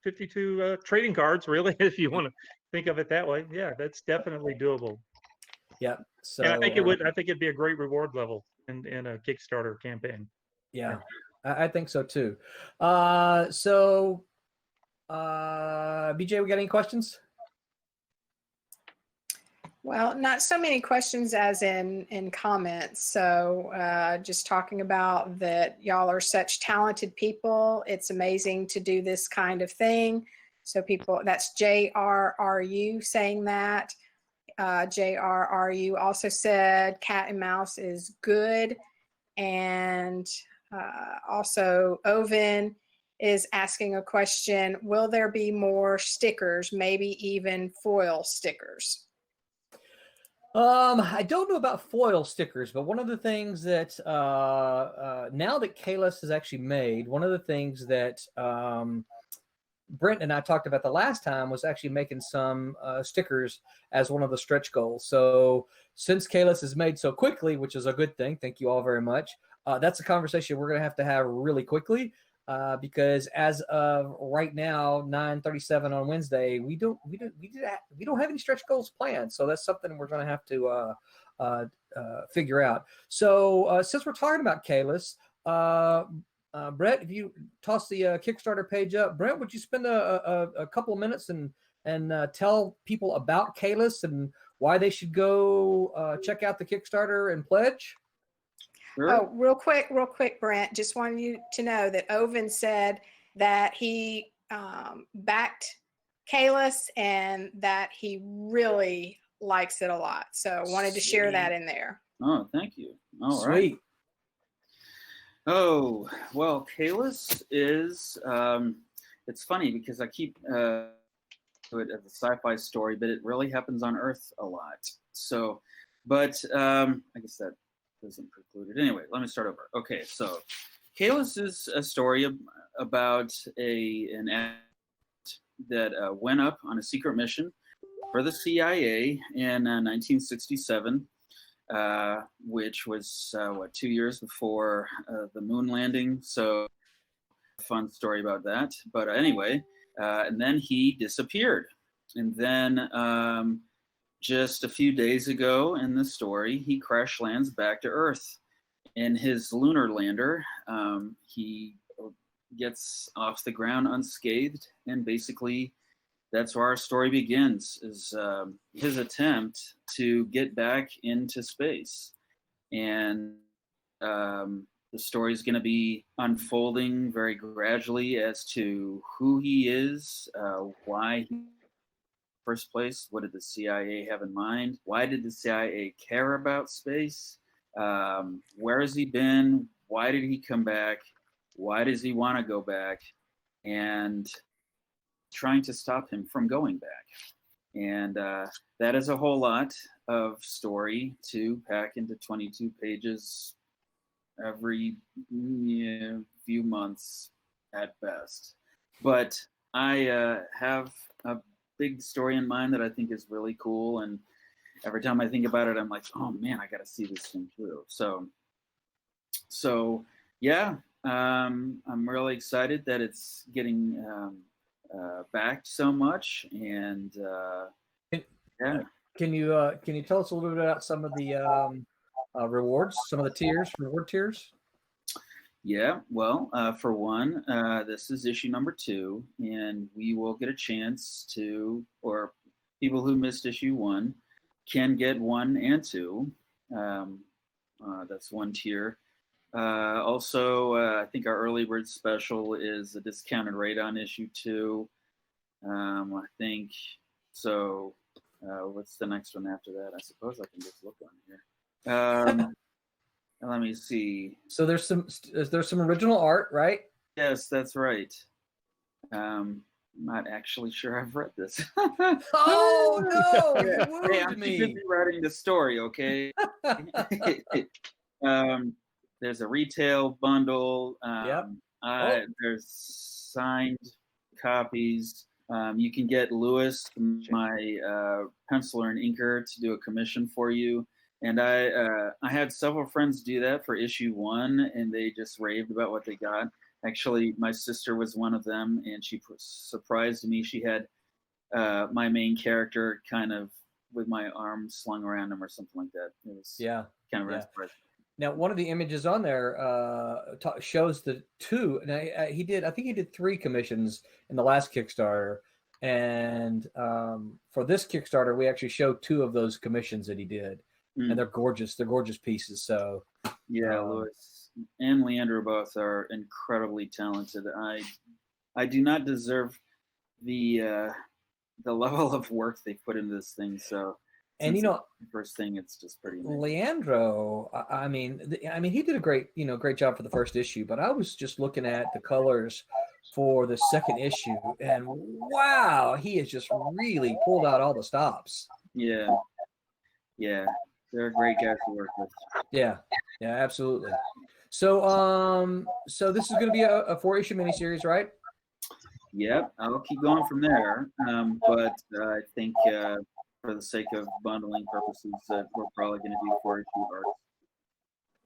[SPEAKER 9] 52 trading cards, really, if you want to think of it that way. Yeah, that's definitely doable.
[SPEAKER 1] Yeah. So
[SPEAKER 9] and I think it'd be a great reward level in a Kickstarter campaign.
[SPEAKER 1] Yeah, I think so too. So, BJ, we got any questions?
[SPEAKER 5] Well, not so many questions as in comments. So just talking about that y'all are such talented people. It's amazing to do this kind of thing. So that's JRRU saying that. JRRU also said Cat and Mouse is good. And also Oven is asking a question, will there be more stickers, maybe even foil stickers?
[SPEAKER 1] I don't know about foil stickers, but one of the things that now that Kayless is actually made, one of the things that Brent and I talked about the last time was actually making some stickers as one of the stretch goals. So since Kayless is made so quickly, which is a good thing, thank you all very much. That's a conversation we're going to have really quickly because as of right now, 9:37 on Wednesday, we don't have any stretch goals planned. So that's something we're going to have to figure out. So since we're talking about Kayless, Brett, if you toss the Kickstarter page up, Brent, would you spend a couple of minutes and tell people about Kayless and why they should go check out the Kickstarter and pledge?
[SPEAKER 6] Sure.
[SPEAKER 5] Oh, real quick, Brent. Just wanted you to know that Oven said that he backed Kayless and that he really likes it a lot. So wanted to share that in there.
[SPEAKER 6] Oh, thank you. All
[SPEAKER 1] Sweet.
[SPEAKER 6] right. Oh, well, Kayless is, it's funny because I keep to it as a sci-fi story, but it really happens on Earth a lot. So, but I guess that isn't precluded. Anyway, let me start over. Okay, so Kayless is a story about an act that went up on a secret mission for the CIA in 1967. Which was 2 years before the moon landing. So, fun story about that. But anyway, and then he disappeared. And then just a few days ago in the story, he crash lands back to Earth. In his lunar lander, he gets off the ground unscathed, and basically that's where our story begins, is his attempt to get back into space. And the story is going to be unfolding very gradually as to who he is, why he, first place, what did the CIA have in mind? Why did the CIA care about space? Where has he been? Why did he come back? Why does he want to go back? And trying to stop him from going back. And that is a whole lot of story to pack into 22 pages every few months at best. But I have a big story in mind that I think is really cool. And every time I think about it, I'm like, oh man, I got to see this thing through. So yeah, I'm really excited that it's getting backed so much, and yeah.
[SPEAKER 1] Can you tell us a little bit about some of the rewards, some of the tiers, reward tiers?
[SPEAKER 6] Yeah, well, for one, this is issue number 2, and we will get a chance to, or people who missed issue 1 can get 1 and 2. That's one tier. Also, I think our early bird special is a discounted rate on issue 2. I think so. What's the next one after that? I suppose I can just look on here. Let me see.
[SPEAKER 1] So there's some original art, right?
[SPEAKER 6] Yes, that's right. I'm not actually sure I've read this.
[SPEAKER 1] Oh no!
[SPEAKER 6] Yeah.
[SPEAKER 1] You
[SPEAKER 6] Hey, I'm
[SPEAKER 1] wounded
[SPEAKER 6] too busy
[SPEAKER 1] me.
[SPEAKER 6] writing the story, okay? There's a retail bundle.
[SPEAKER 1] Yep.
[SPEAKER 6] There's signed copies. You can get Lewis, my penciler and inker, to do a commission for you. And I had several friends do that for issue 1, and they just raved about what they got. Actually, my sister was one of them, and she surprised me. She had my main character kind of with my arm slung around him or something like that. It was kind of a surprise.
[SPEAKER 1] Now, one of the images on there shows the 2. And I think he did 3 commissions in the last Kickstarter. And for this Kickstarter, we actually showed 2 of those commissions that he did. And they're gorgeous. They're gorgeous pieces. So
[SPEAKER 6] yeah, Lewis and Leandro both are incredibly talented. I do not deserve the level of work they put into this thing. So,
[SPEAKER 1] and you know,
[SPEAKER 6] first thing, it's just pretty amazing.
[SPEAKER 1] Leandro, I mean, he did a great job for the first issue. But I was just looking at the colors for the second issue, and wow, he has just really pulled out all the stops.
[SPEAKER 6] Yeah. Yeah, they're great guys to work with.
[SPEAKER 1] Yeah, yeah, absolutely. So, so this is going to be a 4-issue miniseries, right?
[SPEAKER 6] Yep, I'll keep going from there. But I think for the sake of bundling purposes, we're probably going to do 4-issue arcs.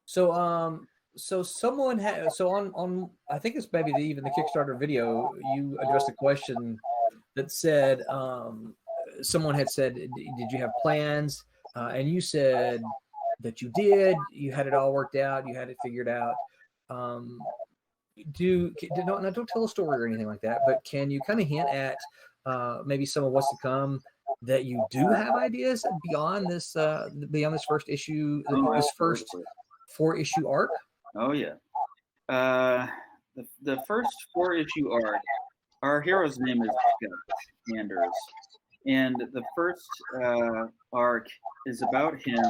[SPEAKER 1] So, so someone had on I think it's maybe even the Kickstarter video, you addressed a question that said someone had said, did you have plans? And you said that you did. You had it all worked out. You had it figured out. Don't tell a story or anything like that, but can you kind of hint at maybe some of what's to come, that you do have ideas beyond this first issue, this first 4-issue arc?
[SPEAKER 6] Oh yeah. The first 4-issue arc, our hero's name is Scott Anders, and the first arc is about him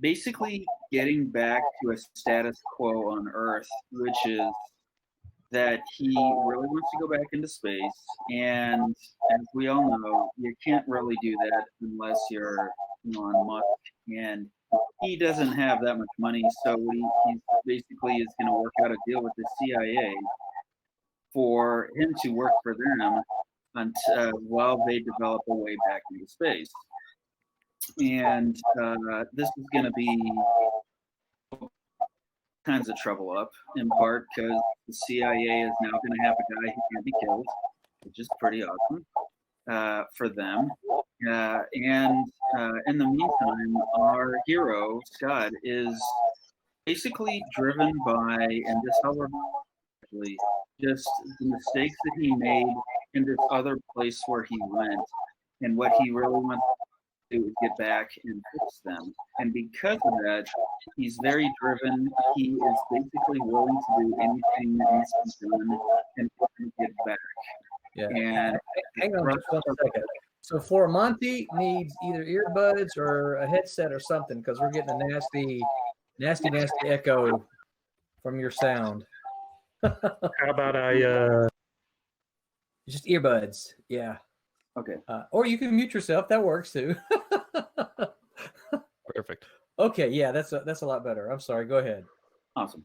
[SPEAKER 6] basically getting back to a status quo on Earth, which is that he really wants to go back into space. And as we all know, you can't really do that unless you're Elon Musk, and he doesn't have that much money, so he basically is going to work out a deal with the CIA for him to work for them while they develop a way back into space. And this is going to be kinds of trouble up, in part because the CIA is now going to have a guy who can't be killed, which is pretty awesome for them. And in the meantime, our hero, Scott, is basically driven by, and this however, just the mistakes that he made in this other place where he went, and what he really wants to do is get back and fix them. And because of that, he's very driven. He is basically willing to do anything that needs to be done and get back.
[SPEAKER 1] Yeah.
[SPEAKER 6] And
[SPEAKER 1] hang on just 1 second. So Florimonte needs either earbuds or a headset or something, because we're getting a nasty echo from your sound.
[SPEAKER 9] How about
[SPEAKER 1] just earbuds? Yeah.
[SPEAKER 6] Okay.
[SPEAKER 1] Or you can mute yourself. That works too.
[SPEAKER 8] Perfect.
[SPEAKER 1] Okay. Yeah, that's a lot better. I'm sorry. Go ahead.
[SPEAKER 6] Awesome.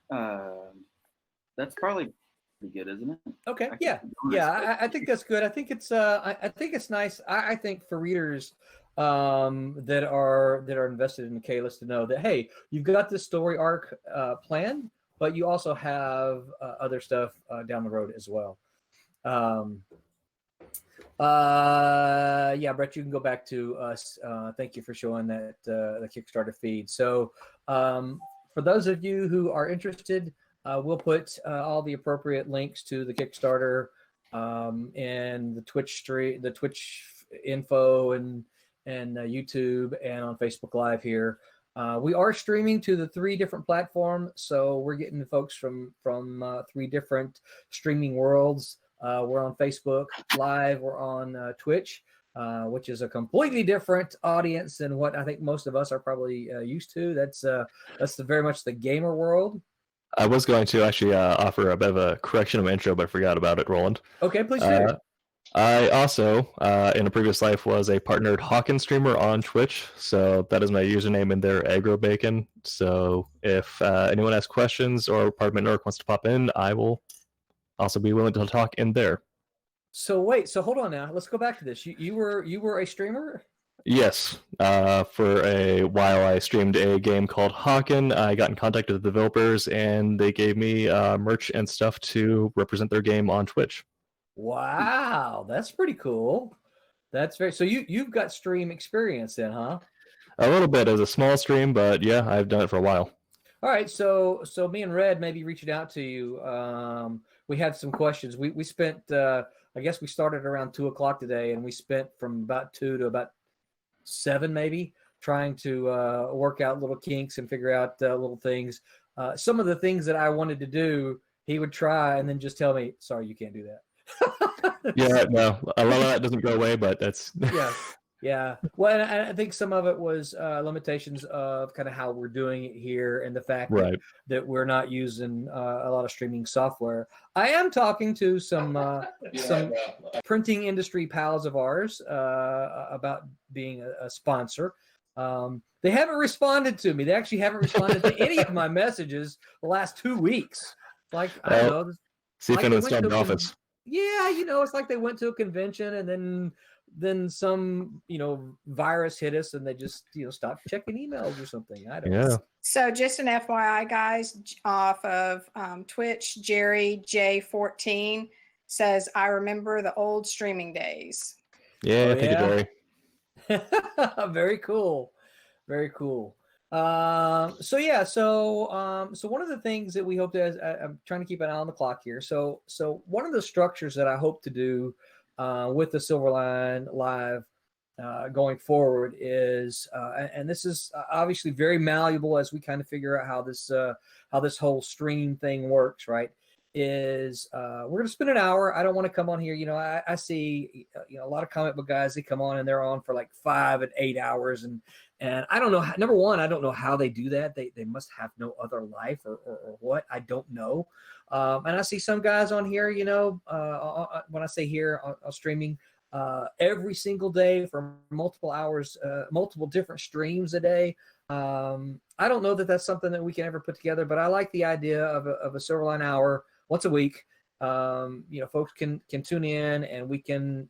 [SPEAKER 6] That's probably pretty good, isn't it?
[SPEAKER 1] Okay. Yeah. I think that's good. I think it's nice. I think for readers that are invested in Kayless to know that, hey, you've got this story arc planned, but you also have other stuff down the road as well. Yeah, Brett, you can go back to us. Thank you for showing that the Kickstarter feed. So for those of you who are interested, we'll put all the appropriate links to the Kickstarter and the Twitch info and YouTube and on Facebook Live here. We are streaming to the 3 different platforms, so we're getting folks from 3 different streaming worlds. We're on Facebook Live. We're on Twitch, which is a completely different audience than what I think most of us are probably used to. That's very much the gamer world.
[SPEAKER 8] I was going to actually offer a bit of a correction of intro, but I forgot about it, Roland.
[SPEAKER 1] Okay, please do.
[SPEAKER 8] I also, in a previous life, was a partnered Hawkins streamer on Twitch, so that is my username in there, Aggrobacon. So if anyone has questions or part of my network wants to pop in, I will also be willing to talk in there.
[SPEAKER 1] So wait, so hold on now. Let's go back to this. You were a streamer?
[SPEAKER 8] Yes. For a while, I streamed a game called Hawken. I got in contact with the developers, and they gave me merch and stuff to represent their game on Twitch.
[SPEAKER 1] Wow, that's pretty cool. That's very. So you've got stream experience then, huh?
[SPEAKER 8] A little bit as a small stream, but yeah, I've done it for a while.
[SPEAKER 1] All right, so me and Red maybe reaching out to you. We had some questions. We spent. I guess we started around 2:00 today, and we spent from about 2 to about 7 maybe trying to work out little kinks and figure out little things. Some of the things that I wanted to do, he would try and then just tell me, "Sorry, you can't do that."
[SPEAKER 8] Yeah, no, a lot of that doesn't go away, but that's
[SPEAKER 1] yeah. Yeah. Well, and I think some of it was limitations of kind of how we're doing it here, and the fact
[SPEAKER 8] Right.
[SPEAKER 1] that we're not using a lot of streaming software. I am talking to some printing industry pals of ours about being a sponsor. They haven't responded to me. They actually haven't responded to any of my messages the last 2 weeks. Like, I don't know.
[SPEAKER 8] See if
[SPEAKER 1] Like they
[SPEAKER 8] anyone's
[SPEAKER 1] went
[SPEAKER 8] still in
[SPEAKER 1] to
[SPEAKER 8] the
[SPEAKER 1] a con-
[SPEAKER 8] office.
[SPEAKER 1] Yeah, it's like they went to a convention and then some virus hit us and they just stopped checking emails or something. I don't know.
[SPEAKER 8] Yeah.
[SPEAKER 5] So just an FYI, guys, off of Twitch, Jerry J14 says, I remember the old streaming days.
[SPEAKER 8] Yeah,
[SPEAKER 1] Oh,
[SPEAKER 8] thank you,
[SPEAKER 1] yeah?
[SPEAKER 8] Jerry.
[SPEAKER 1] Very cool. Very cool. So one of the things that we hope to, I'm trying to keep an eye on the clock here. So one of the structures that I hope to do with the Silverline Live going forward is, and this is obviously very malleable as we kind of figure out how this whole stream thing works, right? Is we're going to spend an hour. I don't want to come on here. I see a lot of comic book guys, they come on and they're on for like 5 and 8 hours, and I don't know. Number one, I don't know how they do that. They must have no other life or what. I don't know. And I see some guys on here, when I say here on streaming, every single day for multiple hours, multiple different streams a day. I don't know that that's something that we can ever put together, but I like the idea of a Silverline hour once a week. Folks can tune in and we can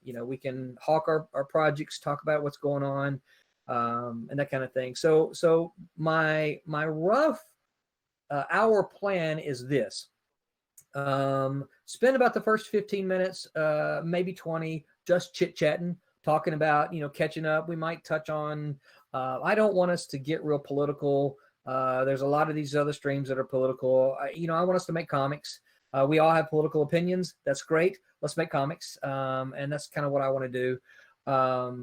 [SPEAKER 1] hawk our projects, talk about what's going on, and that kind of thing. So my rough hour plan is this. Spend about the first 15 minutes, maybe 20, just chit-chatting, talking about, catching up. We might touch on, I don't want us to get real political. There's a lot of these other streams that are political. I want us to make comics. We all have political opinions. That's great. Let's make comics. And that's kind of what I want to do. But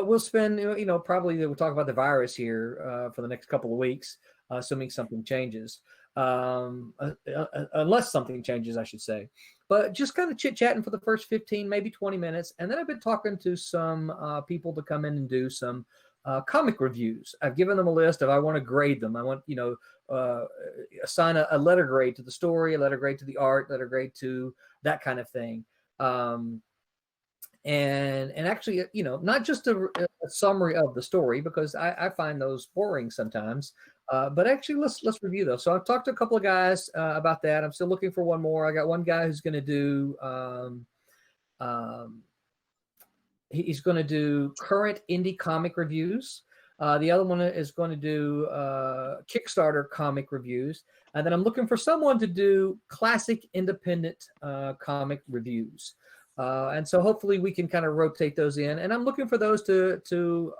[SPEAKER 1] we'll spend, probably we'll talk about the virus here for the next couple of weeks, assuming something changes. Unless something changes, I should say. But just kind of chit-chatting for the first 15, maybe 20 minutes. And then I've been talking to some people to come in and do some comic reviews. I've given them a list of I want to grade them. I want, assign a letter grade to the story, a letter grade to the art, letter grade to that kind of thing. And actually, not just a summary of the story, because I find those boring sometimes. But actually, let's review those. So I've talked to a couple of guys about that. I'm still looking for one more. I got one guy who's going to do he's going to do current indie comic reviews. The other one is going to do Kickstarter comic reviews. And then I'm looking for someone to do classic independent comic reviews. And so hopefully we can kind of rotate those in. And I'm looking for those to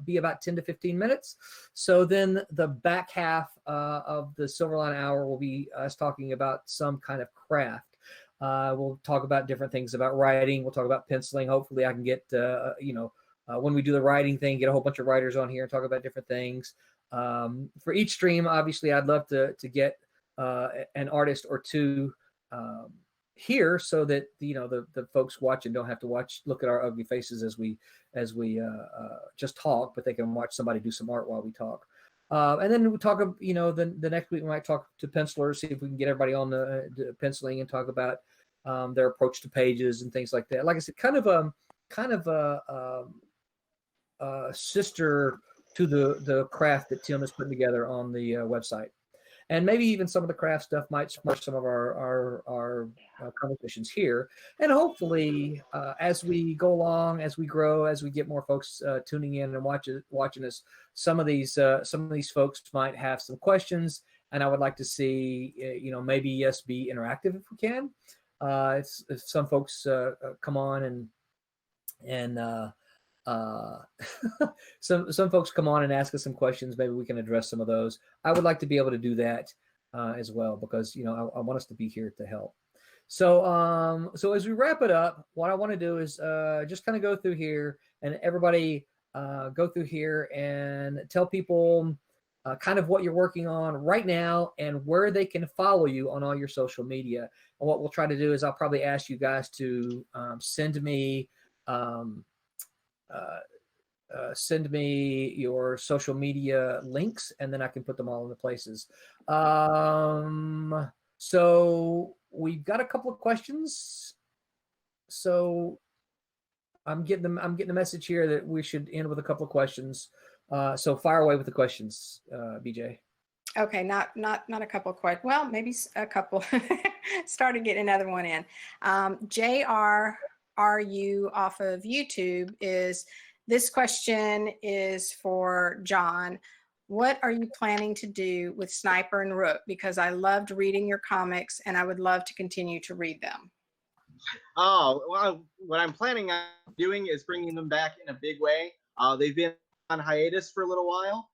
[SPEAKER 1] be about 10 to 15 minutes. So then the back half of the Silverline Hour will be us talking about some kind of craft. We'll talk about different things about writing. We'll talk about penciling. Hopefully I can get, when we do the writing thing, get a whole bunch of writers on here and talk about different things. For each stream, obviously, I'd love to get an artist or two here, so that the folks watching don't have to look at our ugly faces as we just talk, but they can watch somebody do some art while we talk. And then we'll talk, the next week we might talk to pencilers, see if we can get everybody on the penciling and talk about their approach to pages and things like that. Like I said, kind of a sister to the craft that Tim is putting together on the website. And maybe even some of the craft stuff might spark some of our conversations here. And hopefully, as we go along, as we grow, as we get more folks tuning in and watching us, some of these folks might have some questions. And I would like to see, maybe be interactive if we can. If some folks come on and some folks come on and ask us some questions, maybe we can address some of those. I would like to be able to do that as well, because I want us to be here to help. So as we wrap it up, what I want to do is just kind of go through here, and everybody go through here and tell people kind of what you're working on right now and where they can follow you on all your social media. And what we'll try to do is I'll probably ask you guys to send me send me your social media links, and then I can put them all in the places. So we've got a couple of questions. So I'm getting the message here that we should end with a couple of questions. So fire away with the questions, BJ.
[SPEAKER 5] Okay, not a couple of questions. Well, maybe a couple. Started getting another one in. JRRU off of YouTube this question is for John. What are you planning to do with Sniper and Rook? Because I loved reading your comics and I would love to continue to read them.
[SPEAKER 3] Oh, well, what I'm planning on doing is bringing them back in a big way. They've been on hiatus for a little while.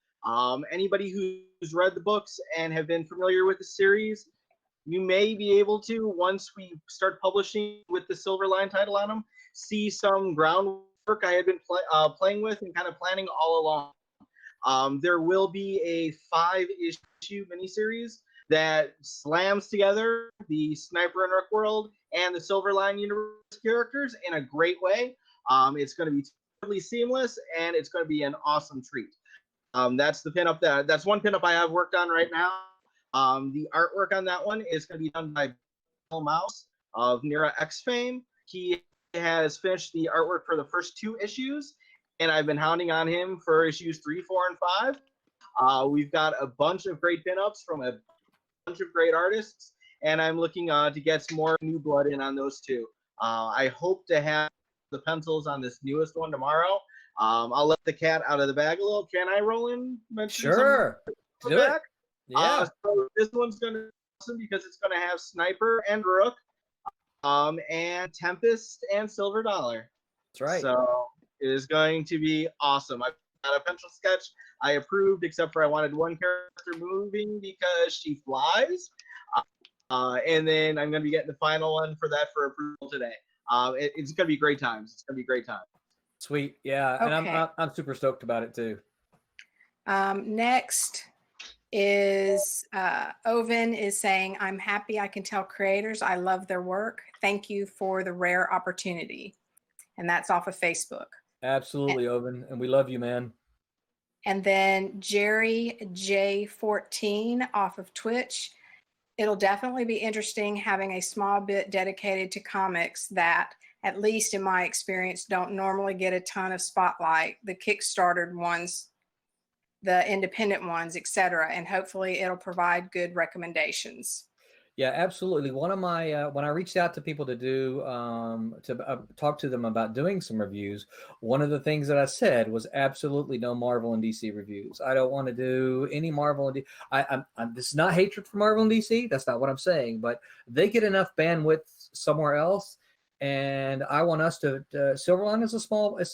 [SPEAKER 3] Anybody who's read the books and have been familiar with the series, you may be able to, once we start publishing with the Silverline title on them, see some groundwork I had been playing with and kind of planning all along. There will be a 5-issue miniseries that slams together the Sniper and Rook world and the Silverline universe characters in a great way. It's going to be totally seamless, and it's going to be an awesome treat. That's the pinup that's one pinup I have worked on right now. The artwork on that one is going to be done by Bill Mouse of Nira X fame. He has finished the artwork for the first 2 issues, and I've been hounding on him for issues 3, 4, and 5. We've got a bunch of great pinups from a bunch of great artists, and I'm looking to get some more new blood in on those too. I hope to have the pencils on this newest one tomorrow. I'll let the cat out of the bag a little. Can I, Roland?
[SPEAKER 1] Sure. Do it. Yeah.
[SPEAKER 3] So this one's going to be awesome because it's going to have Sniper and Rook, and Tempest and Silver Dollar.
[SPEAKER 1] That's right.
[SPEAKER 3] So it is going to be awesome. I've got a pencil sketch I approved, except for I wanted one character moving because she flies. And then I'm going to be getting the final one for that for approval today. It's going to be great times. It's going to be great times.
[SPEAKER 1] Sweet. Yeah.
[SPEAKER 5] Okay.
[SPEAKER 1] And I'm super stoked about it too.
[SPEAKER 5] Next is Oven is saying, I'm happy I can tell creators I love their work. Thank you for the rare opportunity. And that's off of Facebook.
[SPEAKER 1] Absolutely, Oven. And we love you, man.
[SPEAKER 5] And then Jerry J14 off of Twitch. It'll definitely be interesting having a small bit dedicated to comics that, at least in my experience, don't normally get a ton of spotlight. The Kickstarter ones, the independent ones, etc. And hopefully it'll provide good recommendations.
[SPEAKER 1] Yeah, absolutely. One of my when I reached out to people to do talk to them about doing some reviews, one of the things that I said was absolutely no Marvel and DC reviews. I don't want to do any Marvel and DC. This is not hatred for Marvel and DC. That's not what I'm saying. But they get enough bandwidth somewhere else, and I want us to. Silverline is a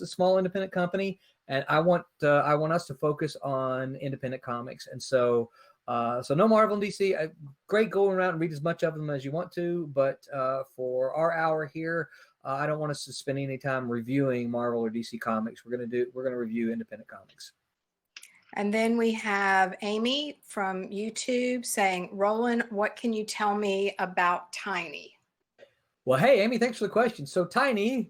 [SPEAKER 1] small independent company, and I want us to focus on independent comics, and so. So no Marvel and DC. Great going around and read as much of them as you want to, but for our hour here, I don't want us to spend any time reviewing Marvel or DC comics. We're gonna review independent comics.
[SPEAKER 5] And then we have Amy from YouTube saying, Roland, what can you tell me about Tiny?
[SPEAKER 1] Well, hey, Amy, thanks for the question. So Tiny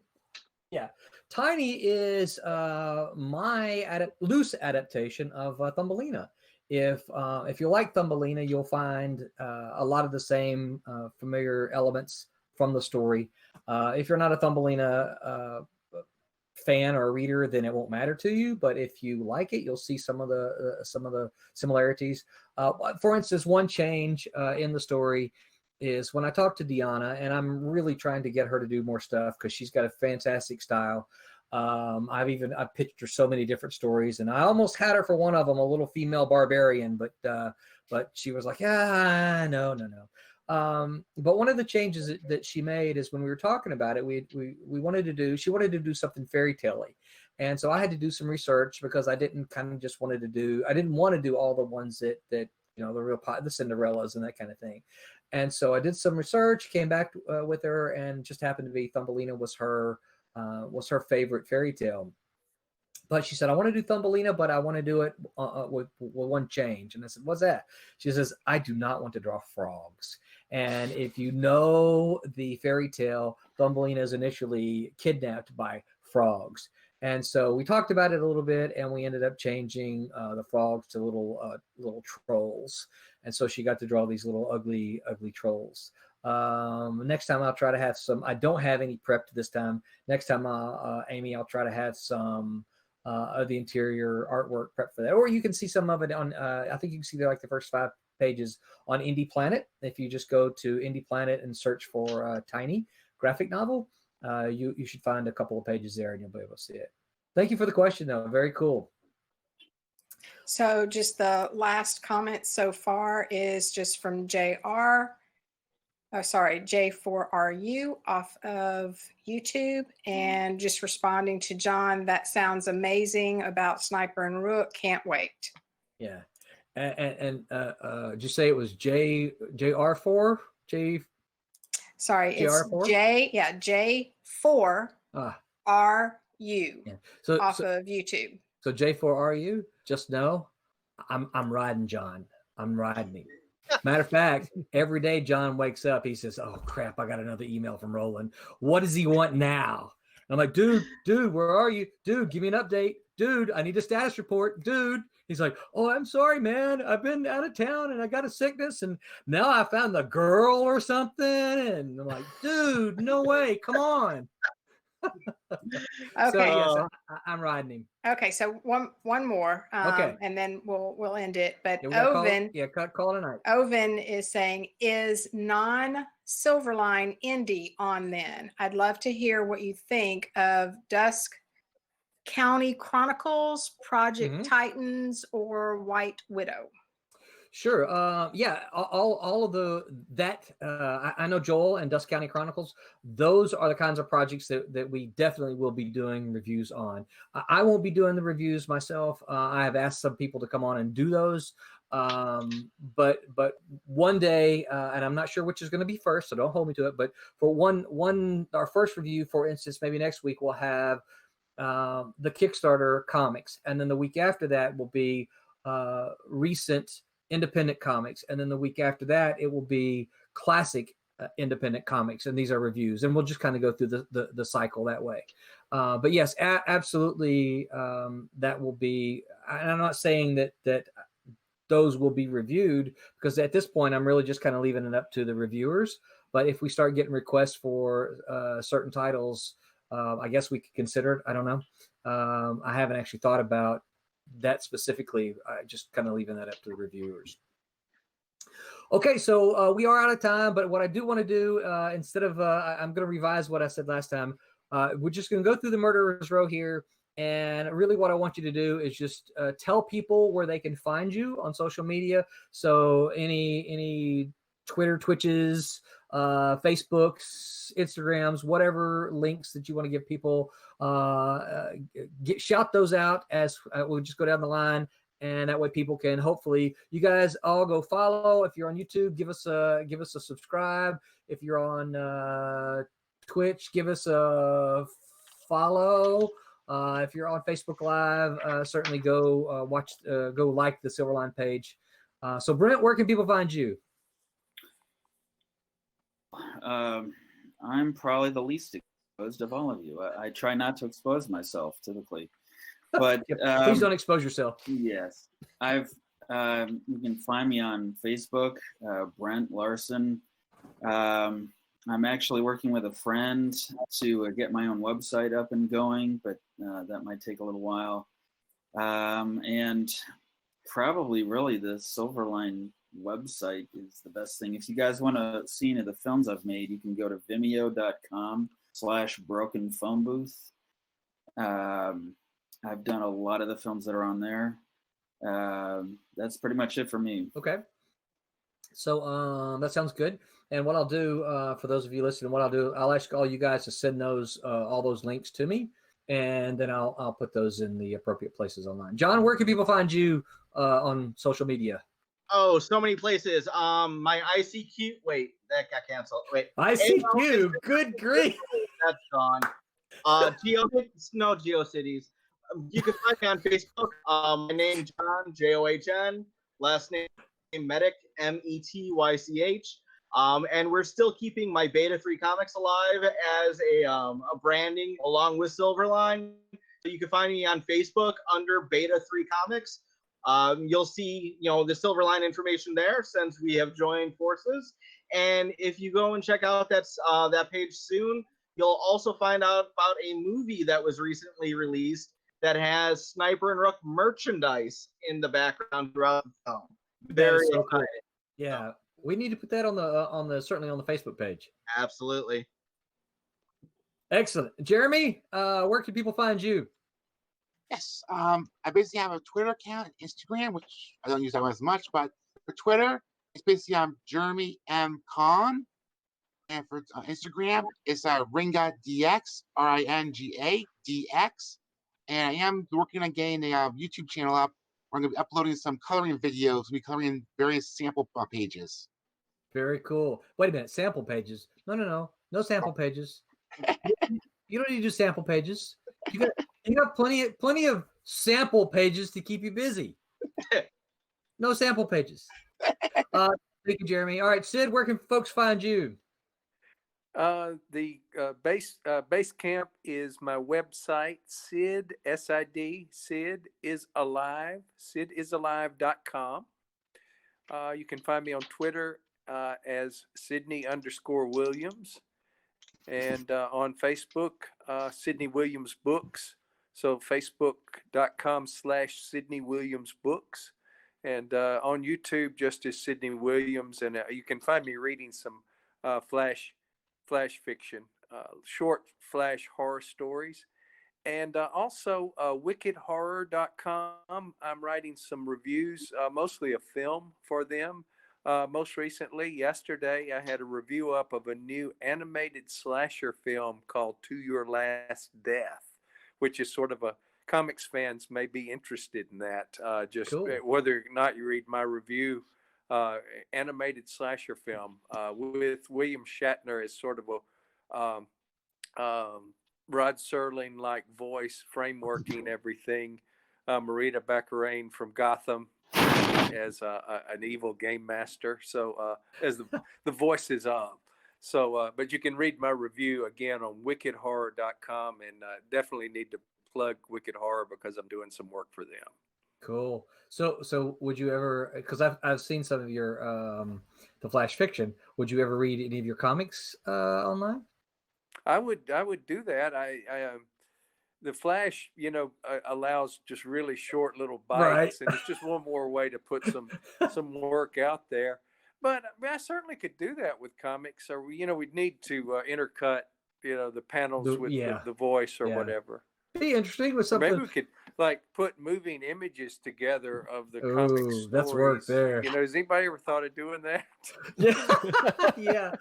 [SPEAKER 1] is my loose adaptation of Thumbelina. If you like Thumbelina, you'll find a lot of the same familiar elements from the story. If you're not a Thumbelina fan or a reader, then it won't matter to you. But if you like it, you'll see some of the similarities. For instance, one change in the story is when I talk to Deanna, and I'm really trying to get her to do more stuff because she's got a fantastic style. I've pitched her so many different stories, and I almost had her for one of them, a little female barbarian, but she was like, yeah, no. But one of the changes that she made is when we were talking about it, she wanted to do something fairy tale-y. And so I had to do some research because I didn't want to do all the ones that the Cinderellas and that kind of thing. And so I did some research, came back with her, and just happened to be Thumbelina was her favorite fairy tale. But she said, I want to do Thumbelina, but I want to do it with one change. And I said, what's that? She says, I do not want to draw frogs. And if you know the fairy tale, Thumbelina is initially kidnapped by frogs. And so we talked about it a little bit, and we ended up changing the frogs to little trolls. And so she got to draw these little ugly trolls. Next time I'll try to have some. I don't have any prepped this time. Next time, Amy, I'll try to have some of the interior artwork prepped for that. Or you can see some of it on. I think you can see like the first 5 pages on Indie Planet. If you just go to Indie Planet and search for Tiny graphic novel, you should find a couple of pages there, and you'll be able to see it. Thank you for the question, though. Very cool.
[SPEAKER 5] So just the last comment so far is just from JR. Oh, sorry, J4RU off of YouTube, and just responding to John, that sounds amazing about Sniper and Rook. Can't wait.
[SPEAKER 1] Yeah. And just say it was JR4?
[SPEAKER 5] Sorry, it's
[SPEAKER 1] JR4?
[SPEAKER 5] J4RU
[SPEAKER 1] Yeah. So
[SPEAKER 5] off of YouTube.
[SPEAKER 1] So J4RU, just know I'm riding John. I'm riding him. Matter of fact, every day John wakes up, he says, "Oh crap, I got another email from Roland. What does he want now?" I'm like, dude, where are you? Dude, give me an update. Dude, I need a status report. Dude. He's like, "Oh, I'm sorry, man. I've been out of town and I got a sickness and now I found the girl or something." And I'm like, dude, no way. Come on.
[SPEAKER 5] Okay.
[SPEAKER 1] So yes, I'm riding him.
[SPEAKER 5] Okay, so one more,
[SPEAKER 1] Okay.
[SPEAKER 5] and then we'll end it. But
[SPEAKER 1] Yeah,
[SPEAKER 5] Oven,
[SPEAKER 1] call it a night.
[SPEAKER 5] Oven is saying, is non-Silverline indie on then? I'd love to hear what you think of Dusk County Chronicles, Project Titans, or White Widow.
[SPEAKER 1] Sure. Yeah. All of that. I know Joel and Dust County Chronicles. Those are the kinds of projects that we definitely will be doing reviews on. I won't be doing the reviews myself. I have asked some people to come on and do those. But one day, and I'm not sure which is going to be first, so don't hold me to it. But for our first review, for instance, maybe next week we'll have the Kickstarter comics, and then the week after that will be recent independent comics, and then the week after that it will be classic independent comics, and these are reviews, and we'll just kind of go through the cycle that way. But yes, absolutely, that will be, and I'm not saying that those will be reviewed, because at this point I'm really just kind of leaving it up to the reviewers. But if we start getting requests for certain titles, I guess we could consider it. I don't know. I haven't actually thought about that specifically. I just kind of leaving that up to the reviewers. Okay, so we are out of time, but what I do want to do, instead of, I'm going to revise what I said last time. We're just going to go through the Murderer's Row here, and really what I want you to do is just tell people where they can find you on social media. So any Twitter, Twitches, Facebooks, Instagrams, whatever links that you want to give people, shout those out as we'll just go down the line, and that way people can, hopefully you guys all go follow. If you're on YouTube, give us a subscribe. If you're on Twitch, give us a follow. If you're on Facebook Live, certainly go go like the Silverline page. So Brent, where can people find you?
[SPEAKER 6] I'm probably the least exposed of all of you. I try not to expose myself typically, but
[SPEAKER 1] please don't expose yourself.
[SPEAKER 6] Yes, you can find me on Facebook, Brent Larson. I'm actually working with a friend to get my own website up and going, but that might take a little while. And probably really the Silverline website is the best thing. If you guys want to see any of the films I've made, you can go to vimeo.com/broken phone booth. I've done a lot of the films that are on there. That's pretty much it for me.
[SPEAKER 1] Okay. So that sounds good. And what I'll do, for those of you listening, I'll ask all you guys to send those all those links to me, and then I'll put those in the appropriate places online. John, where can people find you on social media?
[SPEAKER 3] Oh, so many places. My ICQ. Wait, that got canceled. Wait.
[SPEAKER 1] ICQ. Good grief.
[SPEAKER 3] That's gone. No GeoCities. You can find me on Facebook. My name John, John. Last name Metych, Metych. And we're still keeping my Beta 3 Comics alive as a branding along with Silverline. you can find me on Facebook under Beta 3 Comics. You'll see, the Silverline information there since we have joined forces. And if you go and check out that page soon, you'll also find out about a movie that was recently released that has Sniper and Rook merchandise in the background throughout the film. Very
[SPEAKER 1] so cool.
[SPEAKER 3] exciting.
[SPEAKER 1] Yeah, we need to put that on the certainly on the Facebook page.
[SPEAKER 3] Absolutely.
[SPEAKER 1] Excellent, Jeremy. Where can people find you?
[SPEAKER 4] Yes, I basically have a Twitter account and Instagram, which I don't use that one as much, but for Twitter, it's basically Jeremy M. Kahn. And for Instagram, it's Ringa DX, RINGA DX. And I am working on getting a YouTube channel up. Where I'm going to be uploading some coloring videos. We'll be coloring various sample pages.
[SPEAKER 1] Very cool. Wait a minute, sample pages? No sample pages. You don't need to do sample pages. You got plenty of sample pages to keep you busy. No sample pages. Thank you, Jeremy. All right, Sid, where can folks find you?
[SPEAKER 7] The base camp is my website, Sid, S-I-D, Sid is alive, sidisalive.com. You can find me on Twitter as Sidney_Williams, and on Facebook, Sidney Williams Books. So facebook.com/Sidney Williams Books, and on YouTube just as Sidney Williams, and you can find me reading some flash fiction, short flash horror stories, and also wickedhorror.com. I'm writing some reviews, mostly of film for them. Most recently, yesterday, I had a review up of a new animated slasher film called To Your Last Death, which is sort of comics fans may be interested in that.
[SPEAKER 1] Cool.
[SPEAKER 7] Whether or not you read my review, animated slasher film with William Shatner as sort of a Rod Serling like voice, frameworking everything. Marita Baccarin from Gotham as an evil game master. So as the voices of. So, but you can read my review again on wickedhorror.com, and definitely need to plug Wicked Horror because I'm doing some work for them.
[SPEAKER 1] Cool. So would you ever? Because I've seen some of your the flash fiction. Would you ever read any of your comics online?
[SPEAKER 7] I would do that. I the Flash, allows just really short little bites,
[SPEAKER 1] Right.
[SPEAKER 7] and it's just one more way to put some work out there. But I certainly could do that with comics, or we'd need to intercut, the panels with the voice or whatever.
[SPEAKER 1] Be interesting with
[SPEAKER 7] Or
[SPEAKER 1] something.
[SPEAKER 7] maybe we could put moving images together of the comic stories.
[SPEAKER 1] That's work there.
[SPEAKER 7] Has anybody ever thought of doing that?
[SPEAKER 1] Yeah.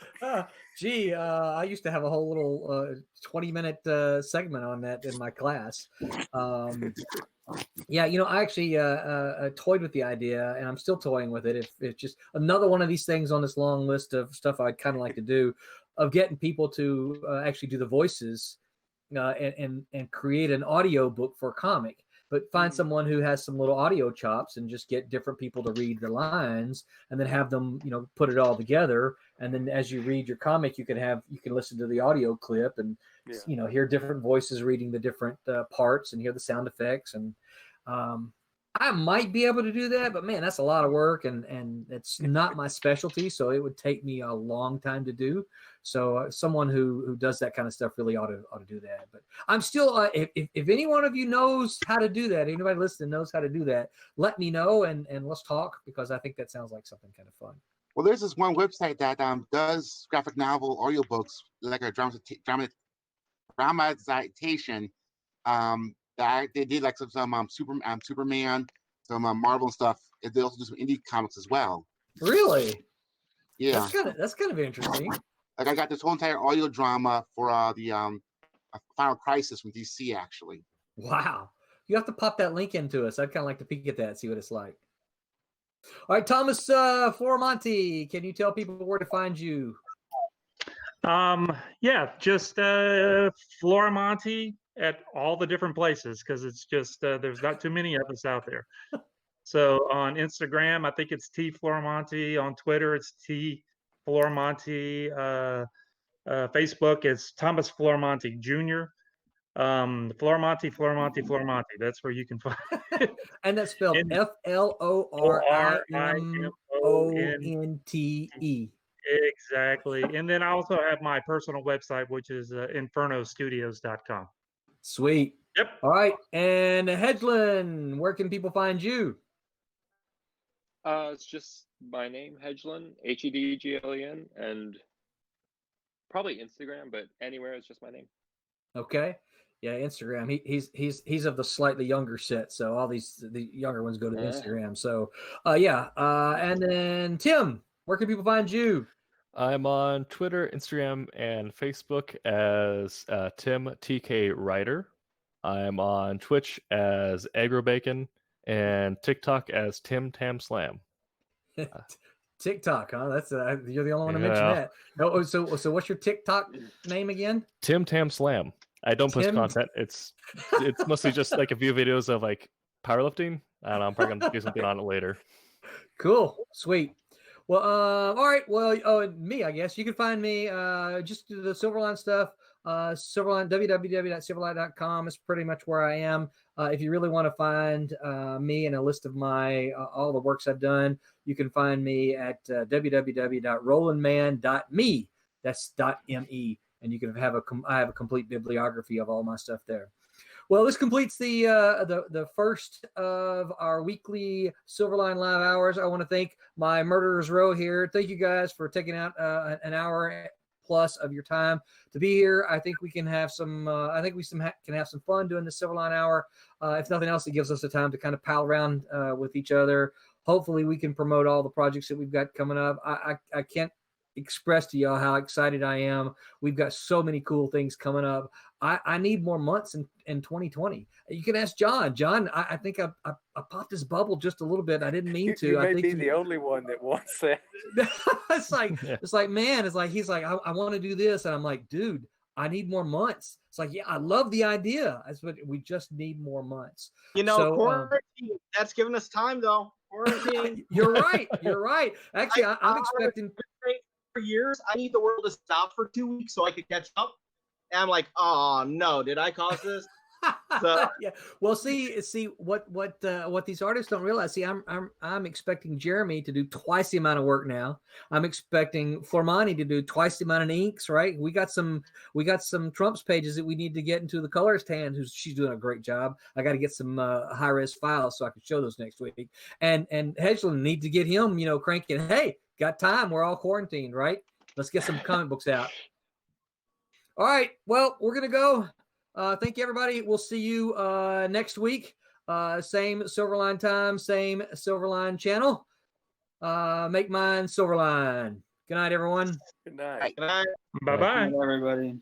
[SPEAKER 1] Gee, I used to have a whole little 20-minute segment on that in my class. Yeah, I actually toyed with the idea, and I'm still toying with it. If it's just another one of these things on this long list of stuff I'd kind of like to do, of getting people to actually do the voices and create an audio book for a comic, but find someone who has some little audio chops and just get different people to read the lines and then have them, put it all together. And then as you read your comic, you can listen to the audio clip and, hear different voices reading the different parts and hear the sound effects. And I might be able to do that, but man, that's a lot of work and it's not my specialty. So it would take me a long time to do. So someone who does that kind of stuff really ought to do that. But I'm still, if any one of you knows how to do that, anybody listening knows how to do that, let me know and let's talk, because I think that sounds like something kind of fun.
[SPEAKER 4] Well, there's this one website that does graphic novel audiobooks, like a dramatization. That they did like some Superman, some Marvel stuff. They also do some indie comics as well.
[SPEAKER 1] Really?
[SPEAKER 4] Yeah.
[SPEAKER 1] That's kind of interesting.
[SPEAKER 4] Like I got this whole entire audio drama for the Final Crisis from DC, actually.
[SPEAKER 1] Wow. You have to pop that link into us. I'd kind of like to peek at that, see what it's like. All right, Thomas Florimonte, can you tell people where to find you?
[SPEAKER 9] Yeah, just Florimonte at all the different places, because it's just there's not too many of us out there. So on Instagram, I think it's T Florimonte. On Twitter, it's T Florimonte. Facebook is Thomas Florimonte Jr. Florimonte. That's where you can find it.
[SPEAKER 1] And that's spelled
[SPEAKER 9] And-
[SPEAKER 1] FLORIMONTE.
[SPEAKER 9] Exactly. And then I also have my personal website, which is infernostudios.com.
[SPEAKER 1] Sweet.
[SPEAKER 9] Yep.
[SPEAKER 1] All right. And Hedglen, where can people find you?
[SPEAKER 2] It's just my name, Hedglen, Hedglen, and probably Instagram, but anywhere it's just my name.
[SPEAKER 1] Okay. Yeah, Instagram. He's of the slightly younger set, so all the younger ones go to Instagram. So yeah. And then Tim, where can people find you?
[SPEAKER 8] I'm on Twitter, Instagram, and Facebook as Tim TK Writer. I'm on Twitch as Aggrobacon and TikTok as Tim Tam Slam.
[SPEAKER 1] TikTok, huh? That's you're the only one to mention
[SPEAKER 8] Yeah.
[SPEAKER 1] that. Oh, so what's your TikTok name again?
[SPEAKER 8] Tim Tam Slam. I don't post
[SPEAKER 1] Tim-
[SPEAKER 8] content. It's mostly just like a few videos of like powerlifting. I don't know. I'm probably gonna do something on it later.
[SPEAKER 1] Cool, sweet. Well, all right. Well, and me, I guess you can find me just do the Silverline stuff. Silverline, www.silverline.com is pretty much where I am. If you really want to find me and a list of my all the works I've done, you can find me at www.rolandman.me. That's .me, and you can have I have a complete bibliography of all my stuff there. Well, this completes the first of our weekly Silverline Live hours. I want to thank my Murderers Row here. Thank you guys for taking out an hour plus of your time to be here. I think we can have some. I think we can have some fun doing the Silverline hour. If nothing else, it gives us the time to kind of pal around with each other. Hopefully, we can promote all the projects that we've got coming up. I can't express to y'all how excited I am. We've got so many cool things coming up. I need more months in 2020. You can ask John. John, I think I popped his bubble just a little bit. I didn't mean to.
[SPEAKER 7] You may
[SPEAKER 1] I think
[SPEAKER 7] be the only one that wants that.
[SPEAKER 1] it's like man, it's like he's like I want to do this, and I'm like, dude, I need more months. It's like, yeah, I love the idea. That's what we just need more months.
[SPEAKER 3] You know,
[SPEAKER 1] So,
[SPEAKER 3] quarantine, that's giving us time though. Quarantine.
[SPEAKER 1] You're right. You're right. Actually, I'm expecting.
[SPEAKER 3] For years, I need the world to stop for 2 weeks so I could catch up. And I'm like, oh no, did I cause this? So,
[SPEAKER 1] yeah. Well, see what these artists don't realize. See, I'm expecting Jeremy to do twice the amount of work now. I'm expecting Florimonte to do twice the amount of inks. Right? We got some Trump's pages that we need to get into the colorist hand. She's doing a great job. I got to get some high res files so I can show those next week. And Hedglen need to get him cranking. Hey, got time? We're all quarantined, right? Let's get some comic books out. All right. Well, we're gonna go. Thank you, everybody. We'll see you next week. Same Silverline time, same Silverline channel. Make mine Silverline. Good night, everyone.
[SPEAKER 7] Good night.
[SPEAKER 3] good night.
[SPEAKER 9] Bye bye.
[SPEAKER 6] Everybody.